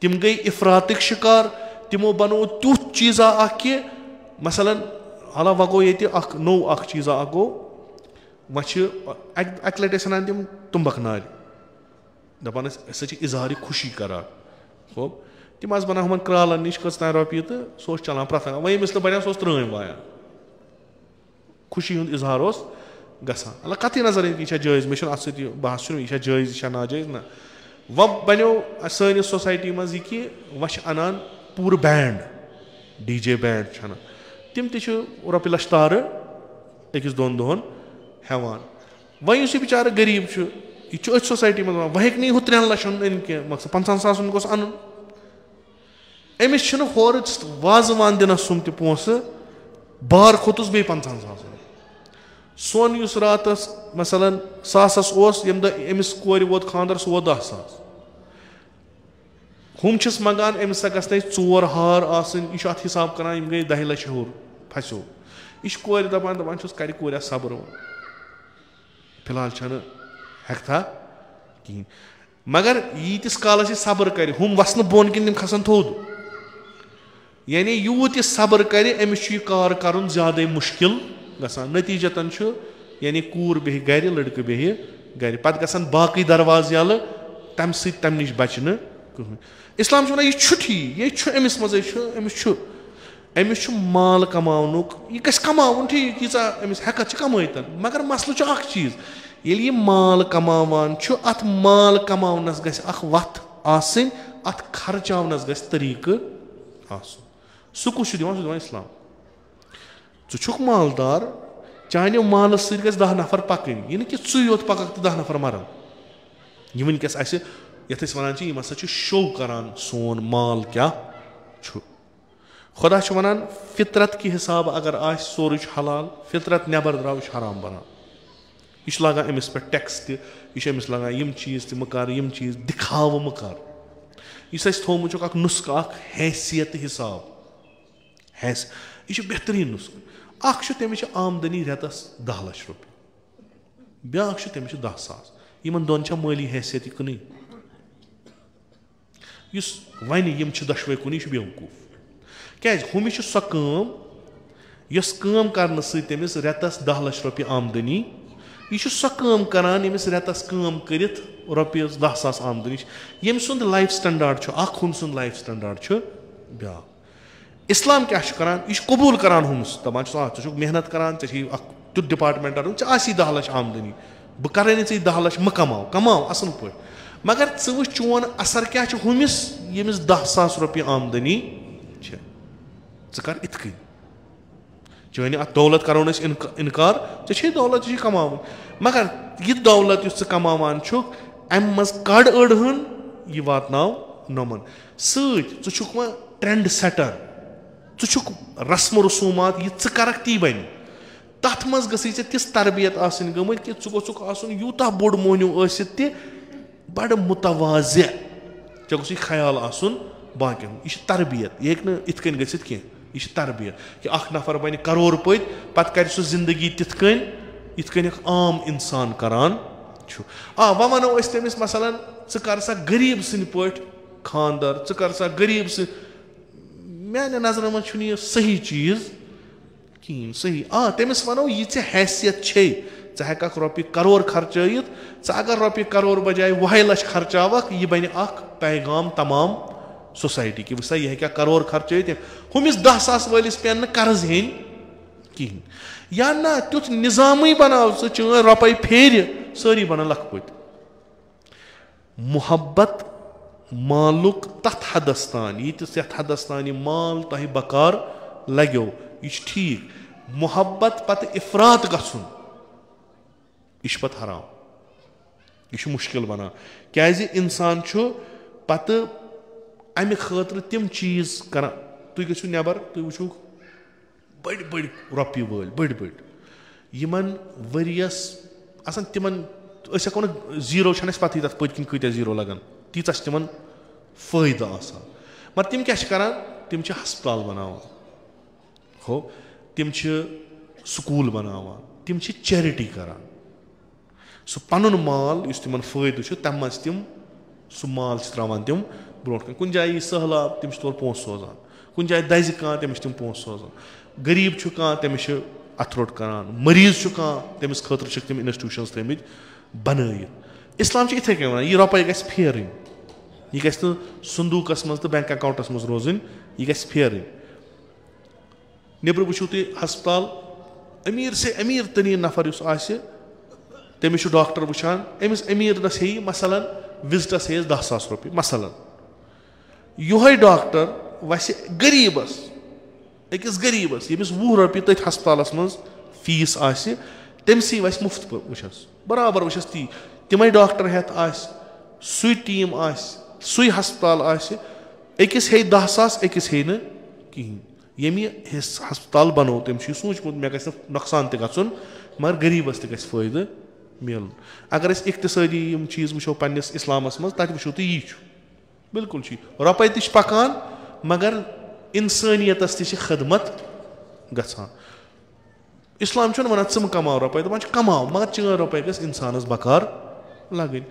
तिम गई इफरातिक शिकार तिमो बनो तुथ चीज़ा कि मसलन हाला वह गो ये नो चीज़ा गो वह अक लट वन तम तुम्बक नार दपान इजहार खुशी करान खूब तम बना हम क्रालन नश कस तान रोपये तो सह चलान प्रथ वह यमिस बना सह त्रम वायान खुशी हूँ इजहार गसान अल्लाह कत नजर यह जायज़ मे अत बहस यह जायज़ यह नाजायज़ ना वह बनो सैनिस सोसाइटी मज यह कि वह अनान पूर बैंड DJ बैंड अनान तम तपि लच तार अकिस दोन दोहन हेवान वह बेचारा गरीब यह अथ सोसाइटी मज वह हेक नहीं 3 लक्षन अन कह मकसद 50,000 गोस अन अमिस होर वाजवान दिन सुम त पोस बार खोतुस बे 50,000 सोन युस रातस मसलन 100 यम अमिस कोर वोत खानदर सह वो 10,000 हम मंगान अमिस गस 4 हार आसन यह अत हिसाब कर गई 10 लक्ष हूर फसो यह कोर दपान कर कोर सब्र फिलहाल हेकथा कहें मगर यीतिस कालस सब्र कर हम वसन बोन कि खसन थोद यानी यूत सब्र कर अमिस कार कर ज्यादा मुश्किल गसान नतीजतन यानी कूर बेह गर लड़के बेह गर पत गसान बाकी दरवाज यल तम तम नश बचन कहें इस्लाम वन यह ठीक ये अमिस मज अमिस माल कमानुक यह गस कमावन ठीक यीजा अमिस हेकत कमातन मगर मसल अख चीज ये माल कमावान अत माल कमावनस गस अख वत आसिन अत खर्चावनस गस तरीक आसन सह कुछ दिवान इस्लाम ुक मालदार चानो माल सत 10 नफर पकन यह कि योत पकक तो 10 नफर मरन यह वनकस यथ वन यम हसा शो करान सोन माल क्या खुदा वनान फितरत कि हिसाब अगर आस सोर हलाल फितरत नबर द्राव हराम बनान यह लगान अमिस पे टैक्स तह अमिस लगान यम चीज़ तह मकर यम चीज़ दिखाव मकर इस थोमुत नुस्ख हैसियत हिसाब यह बेहतरीन नुस्ख तमिस आमदनी रेतस 10 लाख रुपये ब्या तमिस 10,000 इन दोन माली हैसियत कुन वन यम दशवे कुन बेवकूफ क्या हमिस सो कम कर रेतस 10 लाख रुपये आमदनी यह सो काम करान यमिस रेतस काम करित रॉपियस 10,000 आमदनी यम सुंद लाइफ स्टैंडर्ड हुम सुंद लाइफ स्टैंडर्ड ब्या इस्लाम क्या करान यह कबूल करान हुमस दपान चे मेहनत करान तुत डिपार्टमेंट चे 10 लाख आमदनी बह कर 10 लाख मह कमाओ असल पे मगर चे वो चोन असर क्या हुमिस यमिस 10,000 रुपये आमदनी चे कर इत कन चाहे अत दौलत करो इनकार चे दौलत चे कमावन मगर यह दौलत चे कमावान अम मज कड़ अड़ हन यह वातनाव नमन सुक व ट्रेंड सेटर चुक रस्म रसूमात यह करक ती बन तथ मज गई तिस तरबियत आसन गमत कि गोक आसन यूता बोड़ मोहन्यू ति बड़ मुतवाज़ चे गोस ख्याल आसन बाकियन यह तरबियत यह हेक इत कन गसित कह यह तरबियत कि अख नफर बन करोड़पति पत कर सह जिंदगी तिथ कन आम इंसान करान वह वनो तमिस मसलन च कर सा गरीब सद पे खानदर च कर सा गरीब मान नजर मज सही चीज कहें सही तमिस वनो यह ऐ हैसियत छे हेक रॉपये करोड़ खर्चित अगर रॉपये करोड़ बजाय 1 लाख खर्चावक यह बन पैगाम तमाम सोसाइटी कि वह यह क्या करोड़ खर्चित हुमिस 10,000 वालिस पेन कर्ज हेन कहें या ना तुथ निजाम बनाव च रॉपये फेर सारी बन लखपत मुहब्बत मालुक तथ हदस तान यीतिस यथ हदस तान माल तह बकार लगो यह ठीक मुहब्बत पत इफरात गसुन यह पत हराम यह मुश्किल बना क्या इंसान पत अमि खतर तिम चीज कर तुम गो नबर तुम वो बड़ बड़ रॉपये वाल बड़ बड़ यमन वरियस आसान तिमन हेको न जीरो पत तथ पत्किन कत्या जीरो लगान तीत तिमन फायदा आसान मगर तिम क्या करान तिम हस्पताल बनावान हो तिम स्कूल बनावान तिम चैरिटी करान सह पनुन माल इस तिमन फायदे तम मज तिम सह माल त्रावान तिम ब्रोट कन कुन जाय सहलाब तिम तौर पोस सोजान कुन जाय दज कह तमिस तिम पोस सोजान गरीब कह तमिस अथरोट करान मरीज कह तमिस खतर तिम इंस्टीट्यूशंस थमित बनयित इस्लाम इथे कन वन यह रॉपये गस फेरन यह गस संदूकस मज तो बैंक अकाउंटस मज रोजन यह गस फेरन नबर वो तुम हस्पताल अमीर से अमीर तरीन नफर तमिस डॉक्टर वुचान अमिस अमीरस हे मसलन विजिटस हे 10,000 रुपये मसलन योह डॉक्टर वस गरीबस अकिस गरीबस यमिस 20 रुपये तथ हस्पतालस मज फीस तमसी वस मुफ्त वुचस बराबर वुचस ती तिमे डॉक्टर हेत सुई टीम सुई हस्पताल अकिस हे 10,000 अकिस हे न कहें यम हस्पताल बनो तम सोचमुत मे गस नुकसान तुन मगर गरीबस तक फायदे मिलन अगर इक्तिसादी चीज वो पन्निस इस्लामस मज तत वो तो यह बिल्कुल रॉपये तक पकान मगर इंसानियतस तह खदमत गसान इस्लाम वन च कमाओ रॉपये दपान कमाओ मगर 4 रॉपये गस इंसानस बकार लगन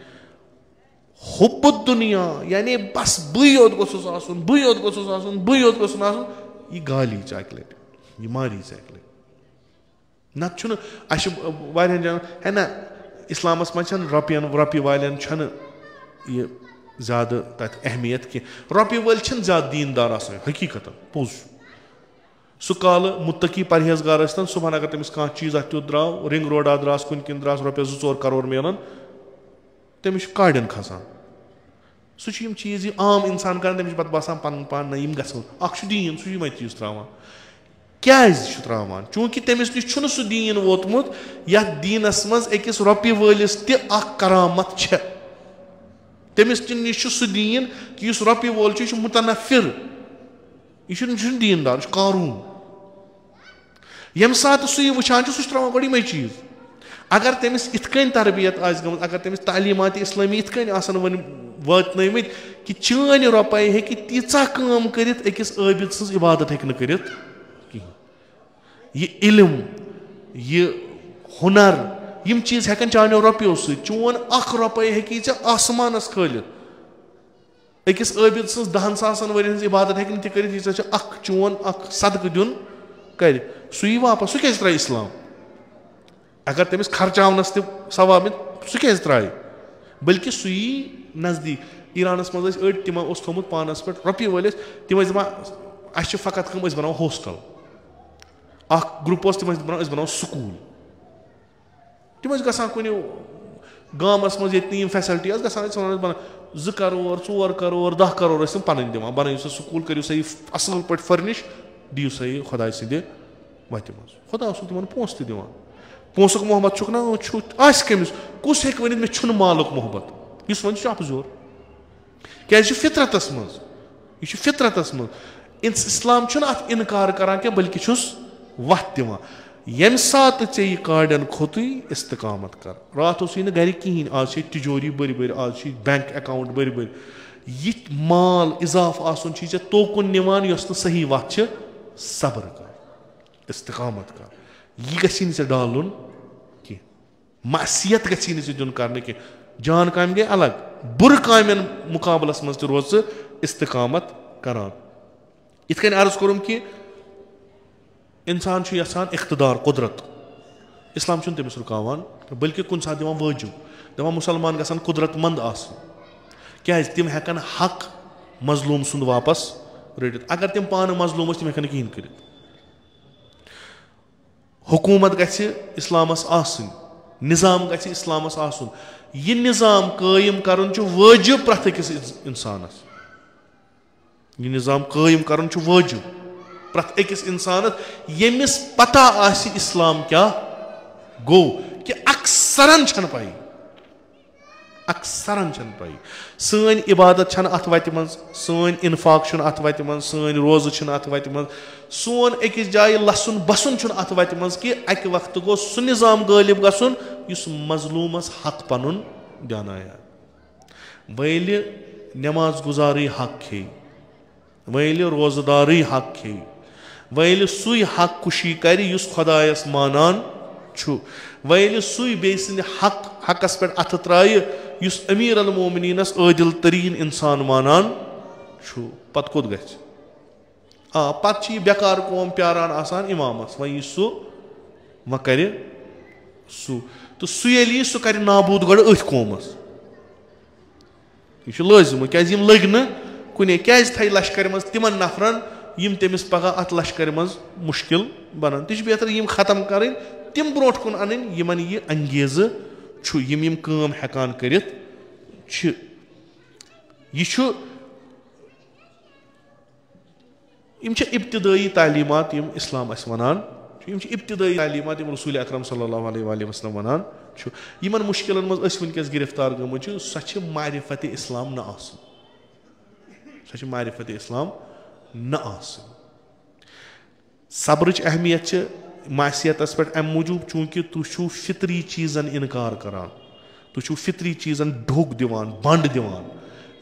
हुब्बुद दुनिया यानी बस बी योत गोसुस आसुन बी योत गोसुस आसुन बी योत गोसुन आसुन यह गाली अक लट यह मारी अक लट नत वारियान जान है ना इस्लामस मज रॉपये वालन यह ज्यादा तथ अहमियत कह रॉपये वाल ज्यादा दीनदार आसान हकीकत पोज सह काल मुत्तकी परहेजगार सुबह अगर तमिस कह चीज तुत द्राव रिंग रोडा द्रास कुन किन द्रास रॉपये 2-4 करोड़ मिलान तमिस काड़न खसान सह चीज आम इंसान कर तमिस पत बसान पन पान ना गो अख दीन सह चीज त्रावान क्या त्रावान चूंकि तमिस नश सह दीन वोतमुत यथ दीनस मज अकिस रॉपये वालिस तह करामत छ तमिस नश सह दीन कि रॉपये वोल मुतनफिर यह दीनदार कारून यम सात सह वुचान सह त्रावान गोड़ यमे चीज अगर तमिस इत कन तरबियत गमत अगर तमिस तालीमात इस्लामी इत कन आसन वातनमित कि चान रॉपये हेकि तीचा काम करित अकिस आबिद सज इबादत हेक न करित यह इल्म यह हुनर यम चीज हेकन चानो रॉपयो चोन 1 रॉपये हेकि आसमानस खलित अकिस आबिद सज 10,000 वरियन इबादत हेकन त करित यह चोन सदक दिन कर सु वापस सह क्या त्रा इस्लाम अगर तमिस खर्चावनस सवाब सह क्या त्राय बल्कि सह यी नजदीक ईरानस मज तिमो थोमुत पानस पे रुपये वल तिम दपान अस फकत कम बनाओ हॉस्टल ग्रुप तिम बनाओ स्कूल तिम ग कुन गामस मज ये फैसिलिटी ग बना 2 करोड़ 4 करोड़ 10 करोड़ तुम पन दिवान बनो सा स्कूल करो सा असल पे फर्निश दिव सा खुदा सद वत मज खुदा तिम पोस दिवान पोसुक मोहब्बत छुक ना कमिस कुस हे वन मे मालुक मोहब्बत इस वन अफजोर क्या फितरतस मज यह फितरतस मज इस्लाम अत इनकार करान क्या बल्कि वत दिवान यम सात ये काड़न खोत इस्तकामत कर रात गर कहें आज तिजोरी बरी बरी आज बैंक अकाउंट बरी बरी यह माल इजाफ आसन तोकुन निवान यस सही वत सब्र कर इस्तकामत कर यह गि चे डालुन कह मसीयत गि दिन कर जान काम गई अलग बुर कामन मुकाबलस मज रोज इस्तकामत करान इत अर्ज कोरुम कि इंसान यसान इख्तदार कुदरत इस्लाम तमिस रुकावान बल्कि कुन सात दिवान वाजिब दपान मुसलमान गसान कुदरतमंद क्या तिम हेकन हक मजलूम सुंद वापस रटित अगर तिम पान मजलूम तिम हेकन कहें कर हुकूमत गि इस्लामस आसन निज़ाम गि इस्लामस आसन यह निज़ाम कायम करन वाजिब प्रत अकिस इंसानस यह निज़ाम कायम करन वाजिब प्रत अकिस इंसानस यमिस पता आसि इस्लाम क्या गो कि अक्सरन छन पाई पाई सन इबादत छन अत वत मज सन इन्फाक अत वत मज सन रोज़ अत वत मज सोन अकिस जाय लसन बसन अत वत मज कि अक वक्त गो सह निज़ाम गालिब गसन युस मजलूमस हक पनुन दियानाया वैल नमाज गुजारी हक खे वैल रोज़दारी हक खे वैल सुई हक कुशी कर युस खुदायस मानान छु वैल सुई बे सिंद हकस पे अथ त्राय युस अमीर अल मोमिनीनस आदिल तरीन इंसान मानान छु पत कोत गछ पत बेकार कौम प्यारान आसान इमामस वह सु वह कर सु तो सह सह कर नाबूद गो अथ कौमस यह लाजिम क्या लग न कुने क्या थी लश्कर मज तिमन नफरन यम तमिस पगह अत लश्कर मज मुश्किल बनान तो बेहतर यम खत्म कर तिम ब्रोट कुन अन यमन यह अंगेज यम काम हेकान करित यह इब्तिदाई तालीमात यम इस्लाम अस वनान इब्तिदाई तालीमात यम रसूल अकरम सल्लल्लाहु अलैहि वसल्लम वनान यमन मुश्किलन मज वनकस गिरफ्तार गमुत सह मारिफत इस्लाम न आसन सह मारिफत इस्लाम न आसन सब्रच अहमियत मासियतस पे अम मूजूब चूंकि तुम फितरी चीज़न इनकार करान तुम फितरी चीज़न ढोक दिवान बंड दिवान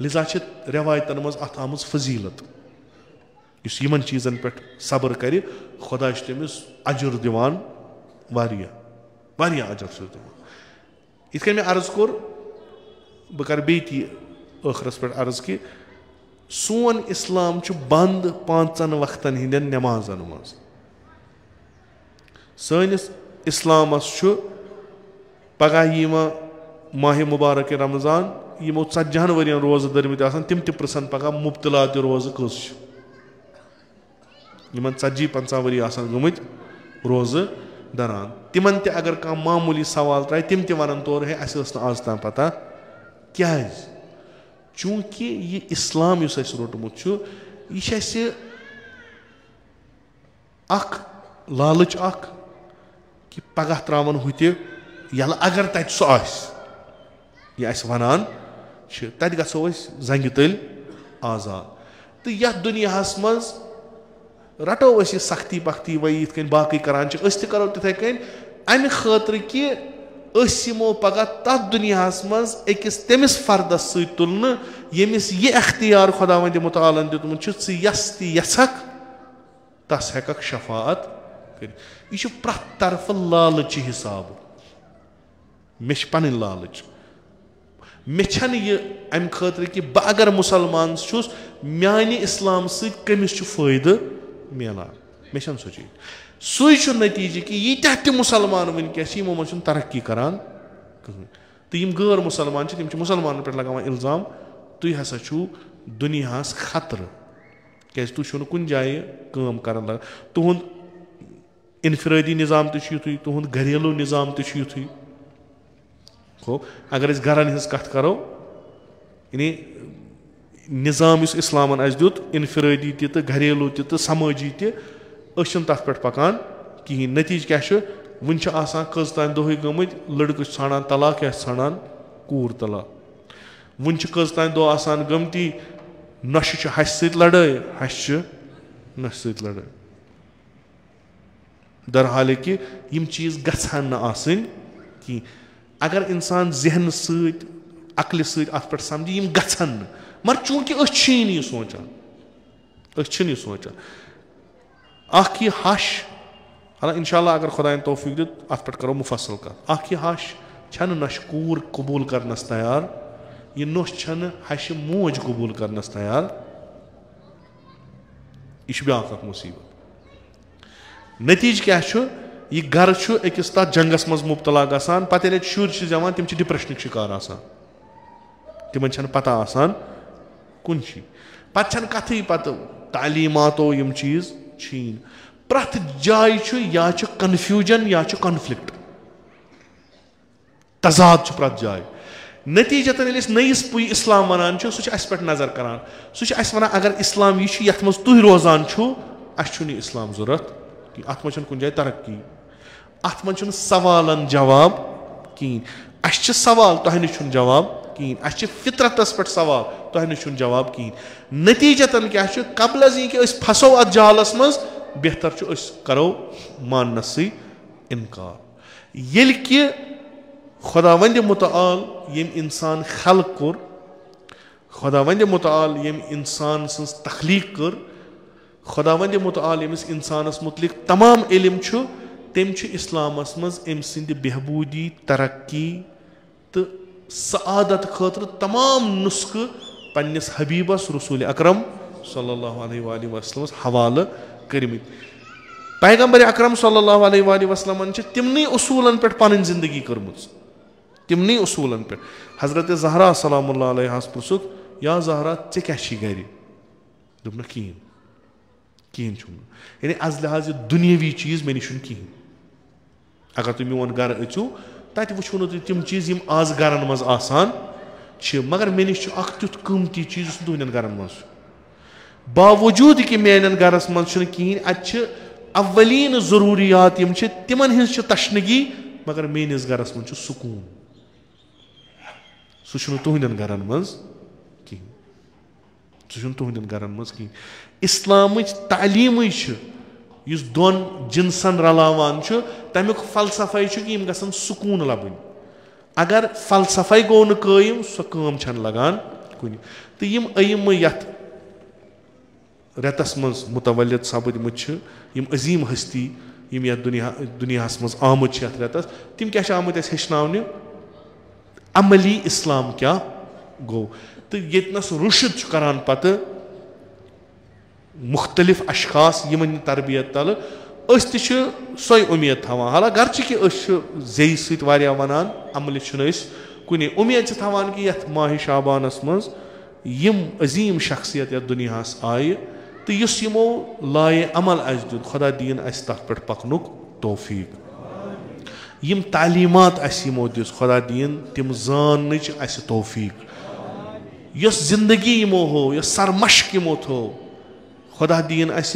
लिजा रवायतन मज अत आम फजीलत इस यमन चीज़न पे सब्र कर खुदा तमिस अजर दिवान वारिया अजर दिवान इत मे अर्ज कोर बह कर बे आखरस पे अर्ज कि सोन इस्लाम बंद 5 वक्तन हिंदन नमाजन मज सनिस इस्लामस पगह माह मुबारक रमजान यमो 40 वरियन रोज़ दरमित तिम प्रसन पगह मुब्तला रोज़ कस यमन 40-50 वरी गमित रोज़ दरान तिमन अगर कह मामूली सवाल त्राय तिम वन तौर है अस आज तान पता क्या चूंकि यह इस्लाम रोटमुत यह लालच कि पगह त्रावन हु यल अगर तत सह यह वनान तत गो जंग तल आजाद तो यह दुनिया मज रटो यह सख्ती पख्ती वही इत बाकी करान करो तिथे कन अमि खतर कि यमो पगह तथ दुनिया मज अकिस तमिस फर्दस तुलन यमिस यह अख्तियार खुदावंद मुतालन दितमुत यस तक तस हेकक शफाअत यह प्रत तरफ लालच हिसाब मे पन लालच मे यह अम खतर कि बह अगर मुसलमान मानी इस्लाम समिस फायद मिलान मे सोची सू नतीजे कि यीत्या ति मुसलमान वनकस यमो मन तरक्की करान कहीं तो यम गैर मुसलमान तम मुसलमान पे लगान इल्जाम तुम हसा दुनियास खतर क्या तुम कुन जाए काम कर तुंद इनफरादी निज़ाम तुथ तुंद घरेलू निज़ाम तुथ गो अगर गरन हज कत करो यानी निज़ाम इस्लामन दुत इनफरादी तो घरेलू तो समाजी तथ पे पकान कहीं नतीज क्या वन कज तान दोह गमत लड़क ान तलाक क्या ान कूर तलाक वन कज तान दो गमती नश हस लड़ाई हस नश सत लड़ाई दरहाल कि यम चीज़ गछान न आसन कि अगर इंसान जहन सत अकल सत अत पे समझ यम गछान न मगर चूंकि यह सोचान अख यह हश हालांकि इंशाअल्लाह अगर खुदा तौफीक दित अत पे करो मुफसल कत अख यह हश छन नश कूर कबूल करनस तैयार यह नोश छन हश मोज कबूल करनस तैयार यह ब्याक मुसीबत नतीज क्या यह गर अकिस तथ जंगस मज मुबतला गसान पे शुर जवान तम डिप्रेशन शिकार तिमन छन पता आसान कुन पे कथी पत तालीमातो यम चीज छीन प्रथ जाय या कन्फ्यूजन या कॉन्फ्लिक्ट तजाद प्रथ जाय नतीजतन नईस पुई इस्लाम वनान सह पे नजर करान सह वन अगर इस्लाम यह ये मज तुह रोजान अस इस्लाम जरूरत कि अत मज कुन जाए तरक्की अत मज सवालन जवाब कहीं अस सवाल तह नश जवाब कहीं अस फितरतस पे सवाल तह नश जवाब कहीं नतीजतन क्या कबल कि फसो अत जालस मज बेहतर करो मानस इनकार ये कि खुदावंद मुतआल यम इंसान खल्क कोर खुदावंद मुतआल यम इंसान सन्स तखलीक कर खुदावंद मुतआल यमिस इंसानस मुतलिक तमाम इल्म तम इस्लामस मज अम सिंद बेहबूदी तरक्की तो सआदत खतर तमाम नुस्ख पन्निस हबीबस रसूल अकरम सल्लल्लाहु अलैहि वसल्लम हवाल करमित पैगंबर अकरम सल्लल्लाहु अलैहि वसल्लम तिमनी उसूलन पे पन जिंदगी कर्मुज तिमनी उसूलन पे हजरत ज़हरा सलामुल्लाह अलैहा पुरुक या ज़हरा ऐ क्या गर दोपन कहें कहें यानी अज लिहाज दुनियावी चीज़ मे नश कहें अगर तुम मोन गर अचु तत वो तुम तम चीज़ यम आज गरन मज आसान मगर मे नश तुथ कीमती चीज़ तुहन गरन मज बावजूद कि मेन गरस मज कहें अव्वलीन ज़रूरियात यम तिमन हज तशनगी मगर मेनिस गरस मज सुकून सह तुहन गरन मज कहें सह तुहन गरन मज कहें इस्लाम तालीम दोन जिनसन रलावान तमिक फलसफे कि गसन सुकून लबन अगर फलसफे गो न कायम सो काम छन लगान कुन तो यम अयम यथ रेतस मज मुतवल्लिद सपदमुत यम अजीम हस्ती यम यथ दुनियास मज आमुत यथ रेतस तिम क्या आमुत हेचनावने अमली इस्लाम क्या गो तो येतनस रुशद करान पत मुख्तलिफ अशखास यमन तरबियत तल सोई उम्मीद थवान हालांकि गर्चे कि जे सत वनान अमल कुन उम्मीद थवान कि यथ माह शाबानस मज यम अजीम शख्सियत यथ दुनियास आय तो यमो लाए अमल अस दुत खुदा दीन अस तथ पे पकनुक तौफीक यम तालीमात अस यमो दिस खुदा दीन तिम जानच अस तौफीक यस जिंदगी यमो हो यस सरमशक यमो थो खुदा दीन अस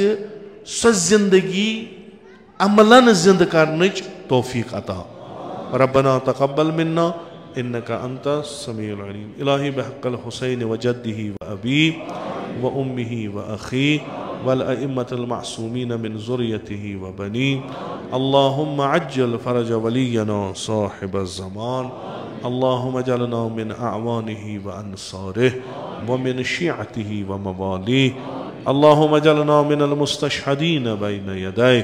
सो जिंदगी अमलन जिंद करनच तौफीक अता रब्बना तक़ब्बल मिन्ना इन्नका अंता समीउल अलीम इलाही बहक़्क़ल हुसैन व जद्दिही व अबी व उम्मिही व अखी वल अइम्मतिल मासूमीन मिन ज़ुर्रियतिही व बनी अल्लाहुम्मा अज्जल फरज वलियना साहिबज़ ज़मान अल्लाहुम्मा जअलना मिन अअवानिही व अंसारिही व मिन शिअतिही व मवालिही अल्लाहुम्मा जअलना मिनल मुस्तशहदीन बैन यदैहि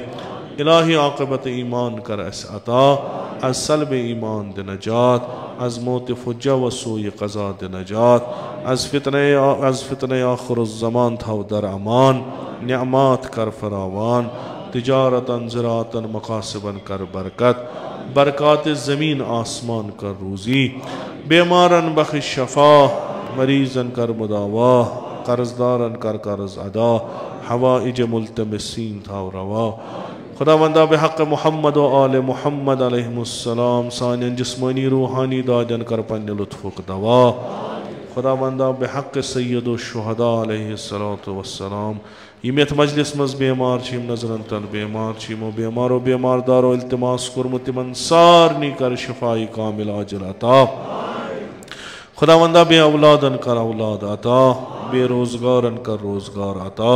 इलाही आक़िबत ईमान कर अस अता अज सलब ईमान दे नजात अज मौत फुज्जा व सूय क़ज़ा दे नजात अज फितने आखिरुज़्ज़मान थाव दर अमान निअमात कर फरावान तिजारतन ज़राअतन मकासिबन कर बरकत, बरक़ात ज़मीन आसमान कर रूज़ी, बीमारन बख़्श शफ़ा, मरीज़न कर मुदावा, कर्ज़दारन कर कर्ज़ अदा, हवाइज मुल्तमिसीन था रवा। खुदावंदा बेहक़ मुहम्मद व आले मुहम्मद अलैहिमुस्सलाम सानियन जिस्मानी रूहानी दादन कर पन्ने लुत्फ़ुक दवा। खुदावंदा बेहक़ सय्यदुश शुहदा अलैहिस्सलातु वस्सलाम यम यथ मजलिस मज बेमार यम नजरन तल बेमार यमो बेमारो बेमारदारो इल्तिमास कुर्मुत तिमन सारनी कर शिफाई कामिल आजिल अता। खुदावंदा बे औलादन कर औलाद अता, बेरोज़गारन कर रोज़गार अता।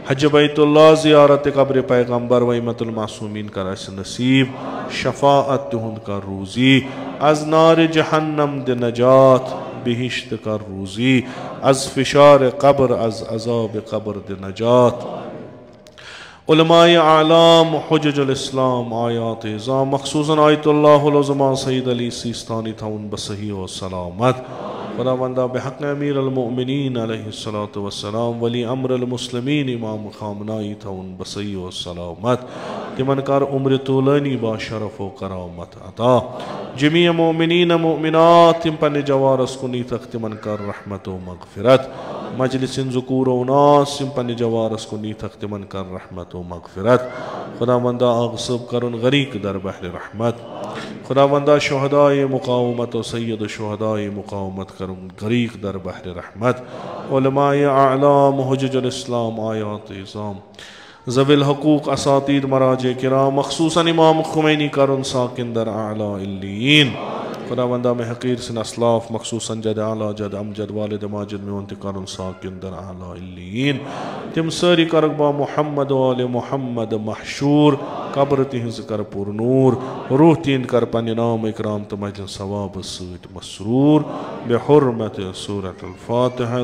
हज बैतुल्लाह ज़ियारत कब्र पैगम्बर वईमतुल मासूमीन कर अस नसीब, शफ़ाअत तुहुंद कर रूज़ी, अज़ नार जहन्नम दे नजात, बिहिश्त कर रूज़ी, अज़ फ़िशार कब्र अज़ अज़ाब कब्र दे नजात। उलमाए आलाम हुज्जजुल इस्लाम आयात इज़ाम मखसूसन आयतुल्लाहुल उज़्मा सय्यद अली सिस्तानी थाउन बसही व सलामत। खुदावंदा बेहक़ अमीरुल मोमिनीन अलैहिस्सलातु वस्सलाम वली अम्रुल मुस्लिमीन इमाम खामनाई थाउन बसही व सलामत। तिमन कर उम्र तूलानी बा शरफ़ व करामत अता। जमीअ मोमिनीन मोमिनात तिम पन्ने जवारस कुनी तक तिमन कर रहमत व मग़फ़िरत। मजलिसिन ज़ुकूर व नास तिम पन्ने जवारस कुनी तक तिमन कर रहमत व मग़फ़िरत। खुदावंदा आग़सब करुन गरीक दर बहर रहमत। खुदावंदा शुहदाए मुक़ावमत व सय्यद शुहदाए मुक़ावमत करुन गरीक दर बहर रहमत। उलमाए आलाम हुज्जजुल इस्लाम आयात इज़ाम ज़विल हक़ूक़ असातीद मराजे किराम मखसूसन इमाम खुमैनी करुन साकिन दर आला इल्लीन। खुदावंदा में हक़ीर सिन असलाफ मखसूसन जद आला जद अमजद वालिद माजिद में उनते करुन साकिन दर आला इल्लीन। तिम सारी करबा मुहम्मद वाले मुहम्मद महशूर, कब्र तिहिंज़ कर पुरनूर, रूह तीन कर पन्ने नाम इकराम तमजन सवाब सईद मसरूर, बेहुर्मत सूरत अल फातिहा।